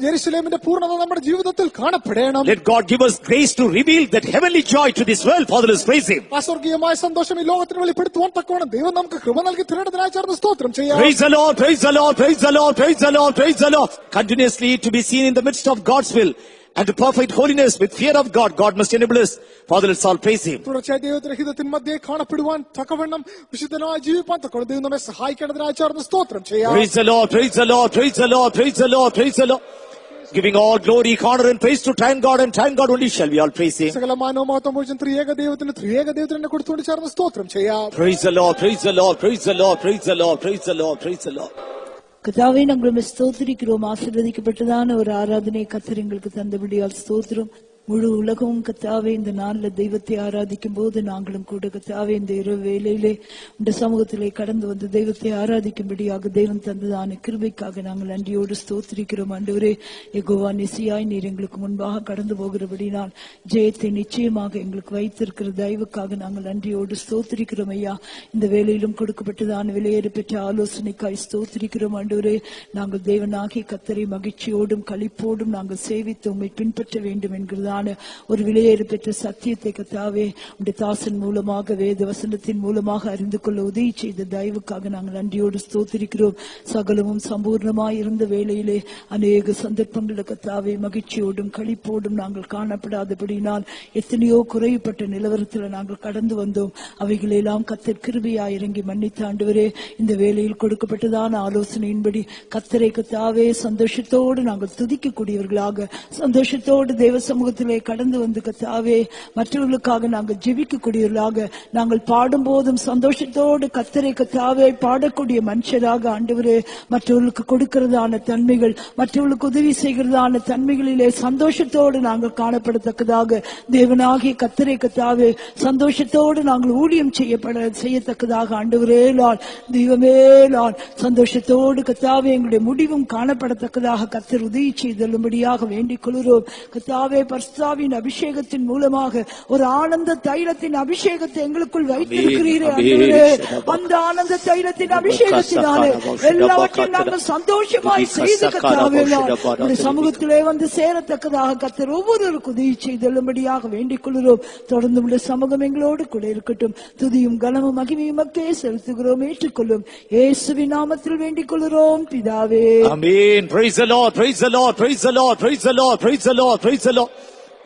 യെരൂശലേമിന്റെ പൂർണ്ണത നമ്മുടെ ജീവിതത്തിൽ കാണപ്പെടണം.
Let God give us grace to reveal that heavenly joy to this world. Father, let's praise Him.
ആ സ്വർഗീയമായ സന്തോഷം ഈ ലോകത്തിന് വെളിപ്പെടുത്തുവാൻ തക്കവണ്ണം ദൈവം നമുക്ക് കൃപ നൽകി തരേണ്ടതിനായി ചേർന്ന് സ്തോത്രം ചെയ്യാം.
Praise the Lord, praise the Lord, praise the Lord, praise the Lord, praise the Lord. Continuously to be seen in the midst of God's will and to perfect holiness with fear of God. God must enable us. Father, let's all praise Him.
തുടർച്ചയായി ദൈവത്തിന്റെ ഹിതത്തിന് മധ്യേ കാണപ്പെടുവാൻ തക്കവണ്ണം വിശുദ്ധനായി ജീവിപ്പാൻ തക്കവണ്ണം ദൈവം നമ്മെ സഹായിക്കേണ്ടതിനായി ചേർന്ന് സ്തോത്രം ചെയ്യാം.
Praise the Lord, praise the Lord, praise the Lord, praise the Lord, praise the Lord. Giving all glory, honor and praise to time God and time God only shall we all praise Him.
സകല മാനവ മഹത്വം മുഴുവൻ ത്രിയേക ദൈവത്തിന് കൊടുത്തുകൊണ്ട് ചേർന്ന് സ്തോത്രം ചെയ്യാം.
Praise the Lord, praise the Lord, praise the Lord, praise the Lord, praise the Lord, praise the Lord.
கர்த்தாவே நாங்கள் ஸ்தோத்திரிக்கிறோம். ஆசீர்வதிக்கப்பட்டதான ஒரு ஆராதனை கர்த்தர் எங்களுக்கு தந்தபடியால் ஸ்தோத்திரம். முழு உலகமும் கர்த்தாவே இந்த நாள்ல தெய்வத்தை ஆராதிக்கும் போது நாங்களும் கூட கர்த்தாவே இந்த இரவு வேளையிலே இந்த சமூகத்திலே கடந்து வந்து தெய்வத்தை ஆராதிக்கும்படியாக தெய்வம் தந்ததான கிருபைக்காக நாங்கள் நன்றியோடு ஸ்தோத்திரிக்கிறோம். ஆண்டவரே, யெகோவா நிசியாய் நீர் எங்களுக்கு முன்பாக கடந்து போகிறபடினால் ஜெயத்தை நிச்சயமாக எங்களுக்கு வைத்திருக்கிற தயவுக்காக நாங்கள் நன்றியோடு ஸ்தோத்திரிக்கிறோம். ஐயா, இந்த வேளையிலும் கொடுக்கப்பட்டதான விலையேறு பெற்ற ஆலோசனைக்காய் ஸ்தோத்திரிக்கிறோம். ஆண்டவரே, நாங்கள் தேவனாகிய கர்த்தரை மகிழ்ச்சியோடும் களிப்போடும் நாங்கள் சேவித்து உம்மை பின்பற்ற வேண்டும் என்கிறதான ஒரு விலையேறு பெற்ற சத்தியத்தை கர்த்தாவே உடைய தாசன் மூலமாக வேத வசனத்தின் மூலமாக அறிந்து கொள்ள உதவி செய்த தயவுக்காக நாங்கள் நன்றியோடு ஸ்தோத்திரிக்கிறோம். சகலமும் சம்பூர்ணமாய் இருந்த வேளையிலே அநேக சந்தர்ப்பங்களை கர்த்தாவே மகிழ்ச்சியோடும் களிப்போடும் நாங்கள் காணப்படாதபடினால் எத்தனையோ குறைவுபட்ட நிலவரத்தில் நாங்கள் கடந்து வந்தோம். அவைகளெல்லாம் கர்த்தர் கிருபையாய் இறங்கி மன்னித்த ஆண்டவரே, இந்த வேளையில் கொடுக்கப்பட்டதான ஆலோசனையின்படி கர்த்தரை கர்த்தாவே சந்தோஷத்தோடு நாங்கள் துதிக்கக்கூடியவர்களாக சந்தோஷத்தோடு தேவ சமூகத்தில் கடந்து வந்து கர்த்தாவே மற்றவர்களுக்காக நாங்கள் ஜெபிக்கக்கூடியவர்களாக நாங்கள் பாடும் போதும் சந்தோஷத்தோடு கர்த்தரை கர்த்தாவே பாடக்கூடிய மனுஷராக ஆண்டவரே மற்றவர்களுக்கு கொடுக்கிறதான தன்மைகள் மற்றவர்களுக்கு உதவி செய்கிறதான தன்மைகளிலே சந்தோஷத்தோடு நாங்கள் காணப்படத்தக்கதாக தேவனாகிய கர்த்தரை கர்த்தாவே சந்தோஷத்தோடு நாங்கள் ஊழியம் செய்யத்தக்கதாக ஆண்டவரே லால் தெய்வமே லால் சந்தோஷத்தோடு கர்த்தாவே எங்களுடைய முடிவும் காணப்படத்தக்கதாக கர்த்தர் உதவி செய்தல்லும்படியாக வேண்டிக் கொள்கிறோம். கர்த்தாவே பரிசுத்தாவின் அபிஷேகத்தின் மூலமாக ஒரு ஆனந்த தைலத்தின் அபிஷேகத்தை எங்களுக்குள் வைத்திருக்கிறீரே ஆண்டவரே, அந்த ஆனந்த தைலத்தின் அபிஷேகத்தினாலே எல்லாவற்றையும் நாங்கள் சந்தோஷமாய் செய்து கர்த்தாவே சமூகத்திலே வந்து சேரத்தக்கதாக கர்த்தர் ஒவ்வொருவருக்கும் உதவி செய்தல்லும்படியாக வேண்டிக் கொள்கிறோம். தொடர்ந்து உடைய சமூகம் எங்களோடு கூட இருக்கட்டும். துதியும் கனமும் மகிமையும் மக்கே செலுத்துகிறோம், ஏற்றுக்கொள்ளும். இயேசுவின் நாமத்தில் வேண்டிக் கொள்கிறோம் பிதாவே.
Amen. Praise the Lord, praise the Lord, praise the Lord, praise the Lord, praise the Lord, praise the Lord.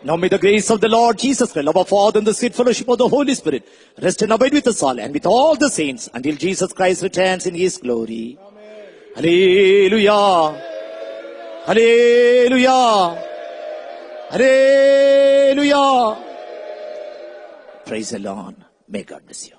Now may the grace of the Lord Jesus Christ, love of Father and the sweet fellowship of the Holy Spirit rest and abide with us all and with all the saints until Jesus Christ returns in His glory. Hallelujah. Hallelujah. Hallelujah. Praise the Lord. May God bless you.